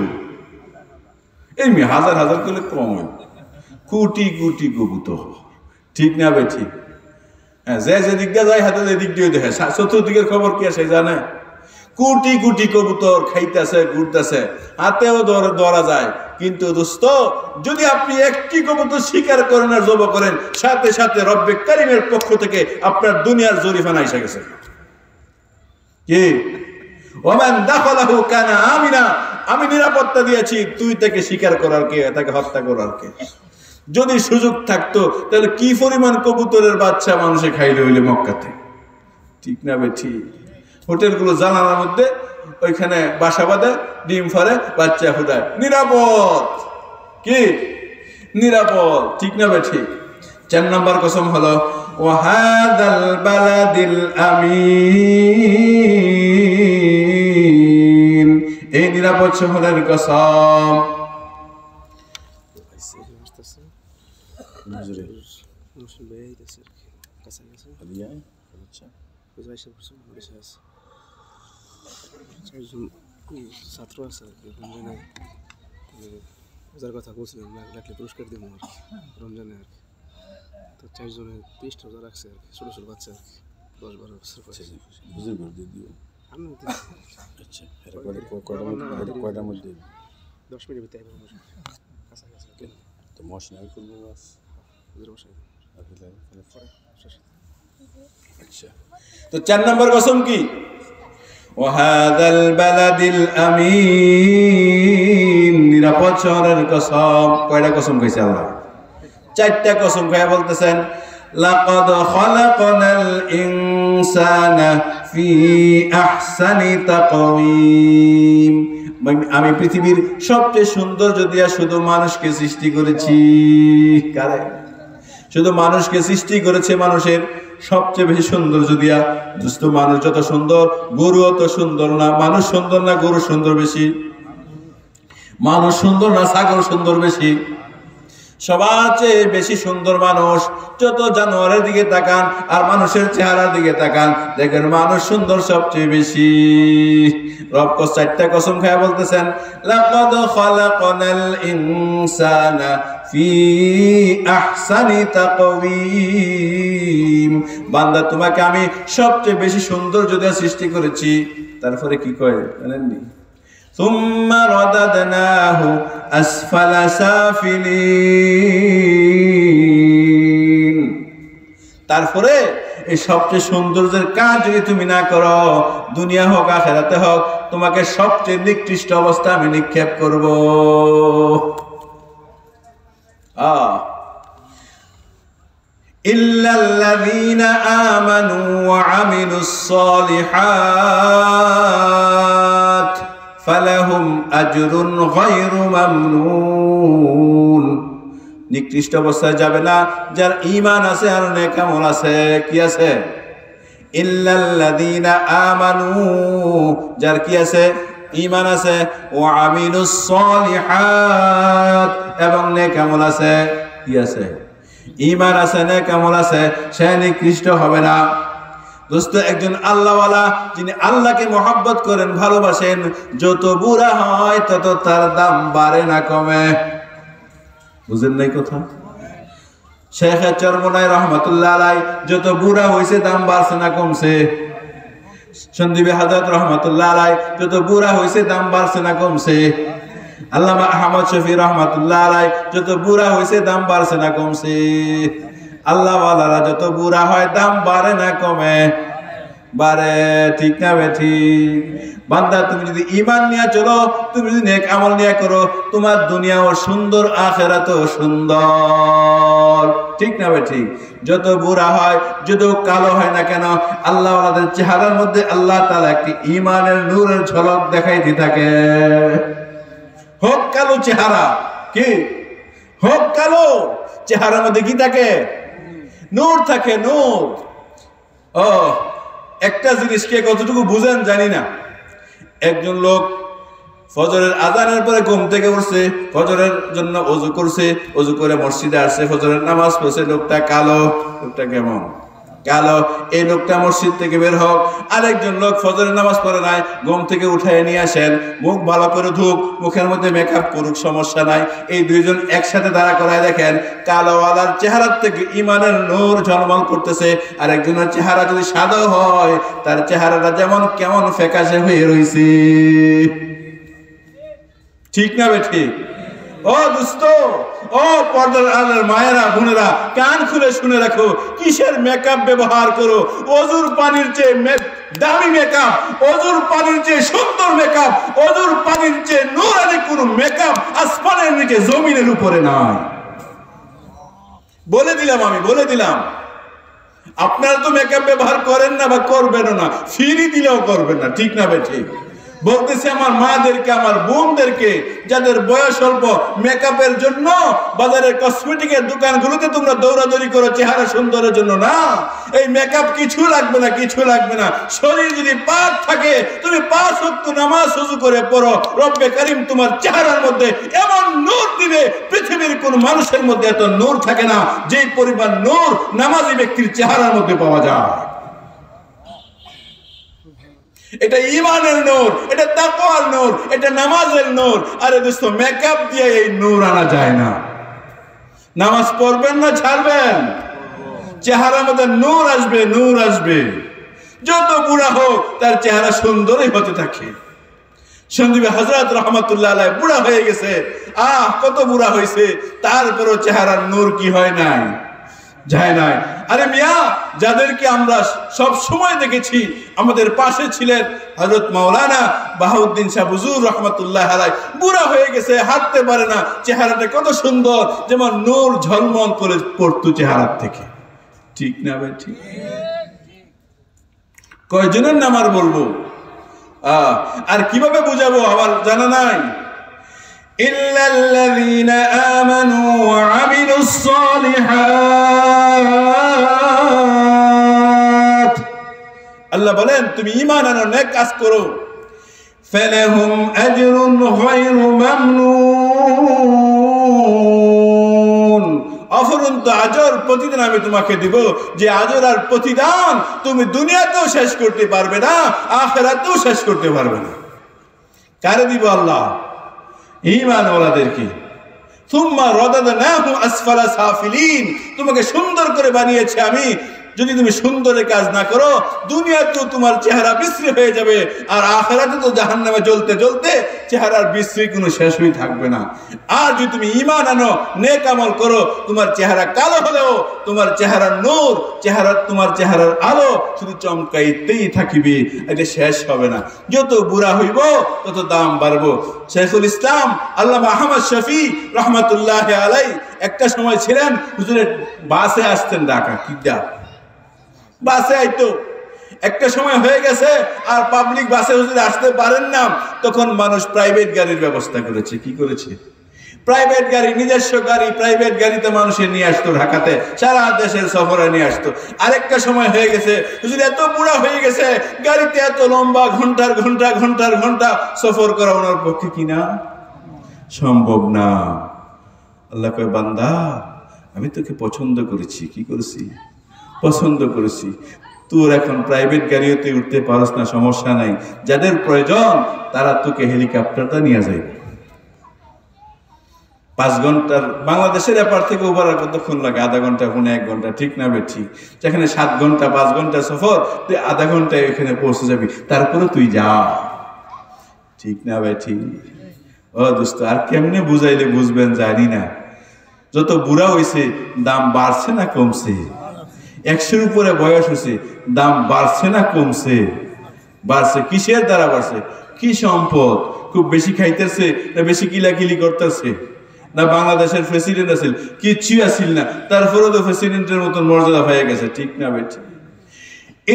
এই হাজার হাজার করলে কম হইব, কোটি কোটি কবুতর। ঠিক না ভাই? ঠিক। হ্যাঁ, যে দিক দিয়ে যায় হাতে এদিক দিয়ে দেখে, চতুর্দিকের খবর কি আসে জানে? কোটি কোটি কবুতর খাইতেছে, ঘুরতেছে, হাতেও ধরা যায়। কিন্তু দোস্ত, যদি আপনি একটি কবুতর শিকার করেন আর জব করেন, সাথে সাথে রব্বে কারিমের পক্ষ থেকে আপনার দুনিয়ার জরিমানা এসে গেছে। কি? ওমান দাখালাহু কানা আমিনা। আমি নিরাপত্তা দিয়েছি, তুই তাকে শিকার করার কে, তাকে হত্যা করার কে? যদি সুযোগ থাকতো তাহলে কি পরিমাণ কবুতরের বাচ্চা মানুষে খাইলে হইলে মক্কাতে। ঠিক না বে? ঠিক। হোটেলগুলো জানালার মধ্যে ওইখানে বাসা বাঁধে, ডিম ফারে, বাচ্চা ফুটায়, নিরাপদ। কি? নিরাপদ। ঠিক না বে? ঠিক। 4 নম্বর কসম হলো ওয়াহাদাল বালাদিল আমিন। এই নিরাপদ শহরের কসম। ছাত্র আছে আর কি রমজানে, যার কথা বলছিলাম লাগলে পুরস্কার দিব আর কি রমজানে আর কি। তো 4 জনে 30 রোজা রাখছে আর কি, ছোটো ছোটো বাচ্চা আর কি, 10-12 বছর বয়স। আমি কয়টার মধ্যে? 10 মিনিট ভিতরে কাছাকাছি তো মশনাই করবো বাস। আচ্ছা, তো 4 নম্বর কসম কি? ওয়াহাদাল বালাদিল আমিন। নিরাপদ শহরের কসম। কয়টা কসম খাইছে আল্লাহ? 4টা কসম খায় বলতেছেন লাকাদ খালাকনাল ইনসানা ফি আহসানি তাকওয়িম। আমি পৃথিবীর সবচেয়ে সৌন্দর্য দিয়া শুধু মানুষকে সৃষ্টি করেছি। কারে? শুধু মানুষকে সৃষ্টি করেছে মানুষের সবচেয়ে বেশি সৌন্দর্য দিয়া। দোস্ত, মানুষ যত সুন্দর গরু অত সুন্দর না। মানুষ সুন্দর না গরু সুন্দর বেশি? মানুষ সুন্দর না ছাগল সুন্দর বেশি? সবার চেয়ে বেশি সুন্দর মানুষ। যত জানোয়ারের দিকে তাকান আর মানুষের চেহারার দিকে তাকান, দেখেন মানুষ সুন্দর সবচেয়ে বেশি। রব 4টা কসম খায় বলতেছেন লাকাদ খালাকনাল ইনসানা ফি আহসানি তাকওয়িম। বান্দা, তোমাকে আমি সবচেয়ে বেশি সৌন্দর্য দিয়ে সৃষ্টি করেছি। তারপরে কি কয় জানেননি? সুম্মা রাদাদনাহু আসফালা সাফিলিন। তারপরে এই সবচেয়ে সৌন্দর্যের কাজ যদি তুমি না করো, দুনিয়া হোক আখিরাতে হোক, তোমাকে সবচেয়ে নিকৃষ্ট অবস্থা আমি নিক্ষেপ করব। ইল্লাল্লাযীনা আমানু ওয়া আমিলুস সালিহাত ফালাহুম আজরুন গায়রু মামনুন। নিকৃষ্ট অবস্থায় যাবে না যার ঈমান আছে আর নেক আমল আছে। কি আছে? ইল্লাল্লাযীনা আমানু, যার কি আছে? ঈমান আছে। ওয়া আমিলুস সালিহাত, এবং নেক আমল আছে। কি আছে? ঈমান আছে, নেক আমল আছে, সে নিকৃষ্ট হবে না। দোস্ত, একজন আল্লাহওয়ালা যিনি আল্লাহকে মহব্বত করেন, ভালোবাসেন, যত বুড়া হয় তত তার দাম বাড়ে না কমে। বুঝেন নাই কথা? শেখ চরমনাই রহমাতুল্লাহ আলাই যত বুড়া হয়েছে দাম বাড়ছে না কমছে? সন্দীপে হাজরত রহমাতুল্লাহ আলাই যত বুড়া হয়েছে দাম বাড়ছে না কমছে? আল্লামা আহমদ শফি রহমাতুল্লাহ আলাই যত বুড়া হয়েছে দাম বাড়ছে না কমছে? আল্লাহওয়ালারা যত বুড়া হয় দাম বাড়ে না কমে? বাড়ে। ঠিক না বেঠিক? বান্দা, তুমি যদি ঈমান নিয়ে চলো, তুমি যদি নেক আমল নিয়ে করো, তোমার দুনিয়াও সুন্দর, আখিরাতও সুন্দর। ঠিক না বেঠিক? যত বুড়া হয়, যত কালো হয় না কেন, আল্লাহওয়ালাদের চেহারার মধ্যে আল্লাহ তাআলা একটি ঈমানের নূরের ঝলক দেখাইতে থাকে। হোক কালো চেহারা, কি হোক কালো চেহারার মধ্যে কি থাকে? নূর থাকে, নূর। ও, একটা জিনিস কে কতটুকু বুঝেন জানি না। একজন লোক ফজরের আজানের পরে ঘুম থেকে উঠছে, ফজরের জন্য ওযু করছে, ওযু করে মসজিদে আসছে, ফজরের নামাজ পড়ছে। লোকটা কালো। লোকটা কেমন? কালো। এই লোকটা মসজিদ থেকে বের হোক। আরেকজন লোক ফজরের নামাজ পড়ে নাই, ঘুম থেকে উঠায় নিয়ে আসেন, মুখ ভালো করে ধুক, মুখের মধ্যে মেকআপ করুক, সমস্যা নাই। এই দুইজন একসাথে দাঁড়া করায় দেখেন, কালোওয়ালার চেহারার থেকে ঈমানের নূর ঝলমল করতেছে। আর একজনের চেহারা যদি সাদা হয়, তার চেহারাটা যেমন কেমন ফ্যাকাশে হয়ে রয়েছে। ঠিক না বেঠিক? ও দোস্ত, ও পর্দার আলের মায়েরা, বোনেরা, কান খুলে শুনে রাখো, কিসের মেকআপ ব্যবহার করো? অজুর পানির চেয়ে দামি মেকআপ, অজুর পানির চেয়ে সুন্দর মেকআপ, অজুর পানির চেয়ে নূরানি কোন মেকআপ আসমানের নিচে জমিনের উপরে নাই। বলে দিলাম, আমি বলে দিলাম। আপনারা তো মেকআপ ব্যবহার করেন না বা করবেন না, ফ্রি দিলেও করবেন না। ঠিক না বেঠিক? বলতেছি আমার মাদেরকে, আমার বোনদেরকে, যাদের বয়স অল্প, মেকআপের জন্য বাজারের কসমেটিকের দোকানগুলোতে তোমরা দৌড়াদৌড়ি করো চেহারা সুন্দরের জন্য। না, এই মেকআপ কিছু লাগবে না, কিছু লাগবে না। শরীর যদি পাক থাকে, তুমি 5 ওয়াক্ত নামাজ ওযু করে পড়ো, রব্বে কারীম তোমার চেহারার মধ্যে এমন নূর দিবে, পৃথিবীর কোন মানুষের মধ্যে এত নূর থাকে না যেই পরিমাণ নূর নামাজি ব্যক্তির চেহারার মধ্যে পাওয়া যায়। এটা ঈমানের নূর, এটা তাকওয়ার নূর, এটা নামাজের নূর। আরে দোস্ত, মেকআপ দিয়ে এই নূর আনা যায় না। নামাজ পড়বেন না ছাড়বেন, চেহারার মধ্যে নূর আসবে, নূর আসবে। যত বুড়া হোক তার চেহারা সুন্দরই হতে থাকে। সন্দীপে হযরত রহমাতুল্লাহ আলাইহি বুড়া হয়ে গেছে, কত বুড়া হয়েছে, তারপরও চেহারার নূর কি হয় নাই? যায় নাই। আরে মিয়া, যাদেরকে আমরা সব সময় দেখেছি আমাদের পাশে ছিলেন হযরত মাওলানা বাহাউদ্দিন শাহ হুজুর রহমাতুল্লাহ আলাইহি, বুড়া হয়ে গেছে, হাঁটতে পারে না, চেহারাটা কত সুন্দর, যেমন নূর ঝলমল করে পড়তো চেহারা থেকে। ঠিক না ভাই? ঠিক। কয়জনের নাম আর বলবো, আর কিভাবে বুঝাবো আমার জানা নাই। ইল্লাল্লাযীনা আমানু ওয়া আমিলুস সালিহাত, আল্লাহ বলেন তুমি ঈমান আনো, নেক কাজ করো, ফালাহুম আজরুন গায়রু মামনুন, অফুরন্ত আজর প্রতিদান আমি তোমাকে দিব, যে আজর আর প্রতিদান তুমি দুনিয়াতেও শেষ করতে পারবে না, আখিরাতেও শেষ করতে পারবে না। কারে দিব? আল্লাহ ঈমানওয়ালাদেরকে। সুম্মা রাদাদনাহু আসফালা সাফিলিন, তোমাকে সুন্দর করে বানিয়েছে আমি, যদি তুমি সুন্দরের কাজ না করো দুনিয়াতেও তোমার চেহারা বিশ্রী হয়ে যাবে, আর আখিরাতে তো জাহান্নামে জ্বলতে জ্বলতে চেহারার বিশ্রী কোনো শেষই থাকবে না। আর যদি তুমি ঈমান আনো, নেক আমল করো, তোমার চেহারা কালো হলেও তোমার চেহারার নূর, তোমার চেহারার আলো শুধু চমকাইতেই থাকিবে, এটা শেষ হবে না। যত বুড়া হইব তত দাম বাড়বো। শেখুল ইসলাম আল্লামা আহমদ শফি রহমাতুল্লাহ আলাইহি একটা সময় ছিলেন হুজুরের বাসে আসতেন, ঢাকা কিডা বাসে আইতো। একটা সময় হয়ে গেছে আর পাবলিক বাসে হুজুর আসতে পারেন না, তখন মানুষ প্রাইভেট গাড়ির ব্যবস্থা করেছে। কি করেছে? প্রাইভেট গাড়ি, নিজস্ব গাড়ি, প্রাইভেট গাড়িতে মানুষের নিয়ে আসতো, ঢাকাতে সারা দেশের সফরে নিয়ে আসতো। আরেকটা সময় হয়ে গেছে হুজুর এত বুড়া হয়ে গেছে, গাড়িতে এত লম্বা ঘন্টার ঘন্টা ঘন্টার ঘন্টা সফর করা ওনার পক্ষে কিনা সম্ভব না। আল্লাহ কয়, বান্দা আমি তোকে পছন্দ করেছি। কি করেছি? পছন্দ করেছি। তোর এখন প্রাইভেট গাড়িতে উঠতে পারস না, সমস্যা নাই, যাদের প্রয়োজন তারা তোকে হেলিকপ্টারটা নিয়ে যাবে। 5 ঘন্টার বাংলাদেশের এপার থেকে ওপার কতক্ষণ লাগে? আধা ঘন্টা, 1 ঘন্টা। ঠিক না বে? ঠিক। যেখানে 7 ঘন্টা 5 ঘন্টা সফর, তুই আধা ঘন্টায় এখানে পৌঁছে যাবি, তারপরে তুই যা। ঠিক না বে? ঠিক। ও দোস্ত, আর কেমনে বুঝাইলে বুঝবেন জানি না। যত বুড়া হয়েছে দাম বাড়ছে না কমছে? 100-র উপরে বয়স হয়েছে, দাম বাড়ছে না কমছে? বাড়ছে। কিসের দ্বারা বাড়ছে? কি সম্পদ? খুব বেশি খাইতেছে না বেশি কিলাকিলি করতেছে? না বাংলাদেশের প্রেসিডেন্ট আছিল, কিচ্ছু আসিল না, তারপরে তো প্রেসিডেন্টের মতন মর্যাদা হয়ে গেছে। ঠিক না বেটি?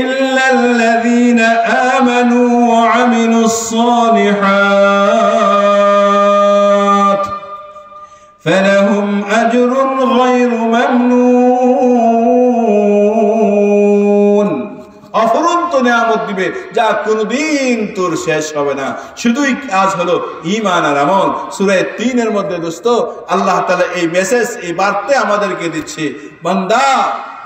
ইল্লাল্লাযীনা আমানু ওয়া আমিলুস সালিহাত ফালাহুম আজরুন গায়রু মামনুন, অফুরন্ত নিয়ামত দিবে যা কোনদিন তোর শেষ হবে না। শুধুই কাজ হলো ঈমান আর আমল। সূরা 3-এর মধ্যে দোস্ত আল্লাহ তাআলা এই মেসেজ, এই বার্তা আমাদেরকে দিচ্ছে, বান্দা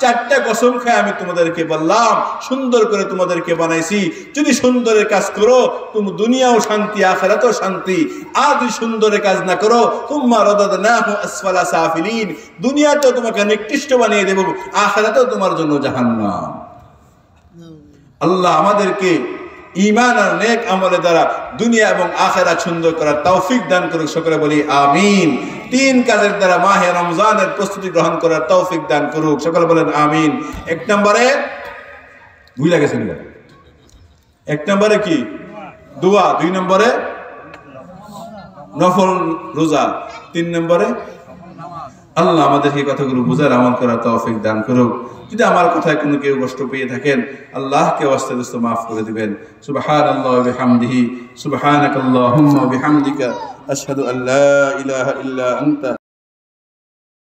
4টা কসম খায় আমি তোমাদেরকে বললাম, সুন্দর করে তোমাদেরকে বানাইছি, যদি সুন্দরের কাজ করো তুমি দুনিয়াও শান্তি, আখিরাতেও শান্তি। আর যদি সুন্দরের কাজ না করো, তুম্মা রাদাদনাহু আসফালা সাফিলিন, দুনিয়াতেও তোমাকে নিকৃষ্ট বানিয়ে দেব, আখিরাতেও তোমার জন্য জাহান্নাম। আল্লাহ আমাদেরকে ঈমান আর নেক আমলের দ্বারা দুনিয়া এবং আখিরাত সুন্দর করার তৌফিক দান করুক। সকলে বলি আমিন। 3 কাজের দ্বারা মাহে রমজানের প্রস্তুতি গ্রহণ করার তৌফিক দান করুক। সকলে বলেন আমিন। 1 নম্বরে ভুলে গেছেন, 1 নম্বরে কি? দোয়া। 2 নম্বরে নফল রোজা। 3 নম্বরে আল্লাহ আমাদেরকে কথাগুলো বুঝার আমল করার তৌফিক দান করুক। যদি আমার কথায় কোনো কেউ কষ্ট পেয়ে থাকেন, আল্লাহকে ওয়াস্তে দোস্ত মাফ করে দিবেন। সুবহানাল্লাহি ওয়া বিহামদিহি, সুবহানাকাল্লাহুম্মা ওয়া বিহামদিকা, আশহাদু আল্লা ইলাহা ইল্লা আনতা।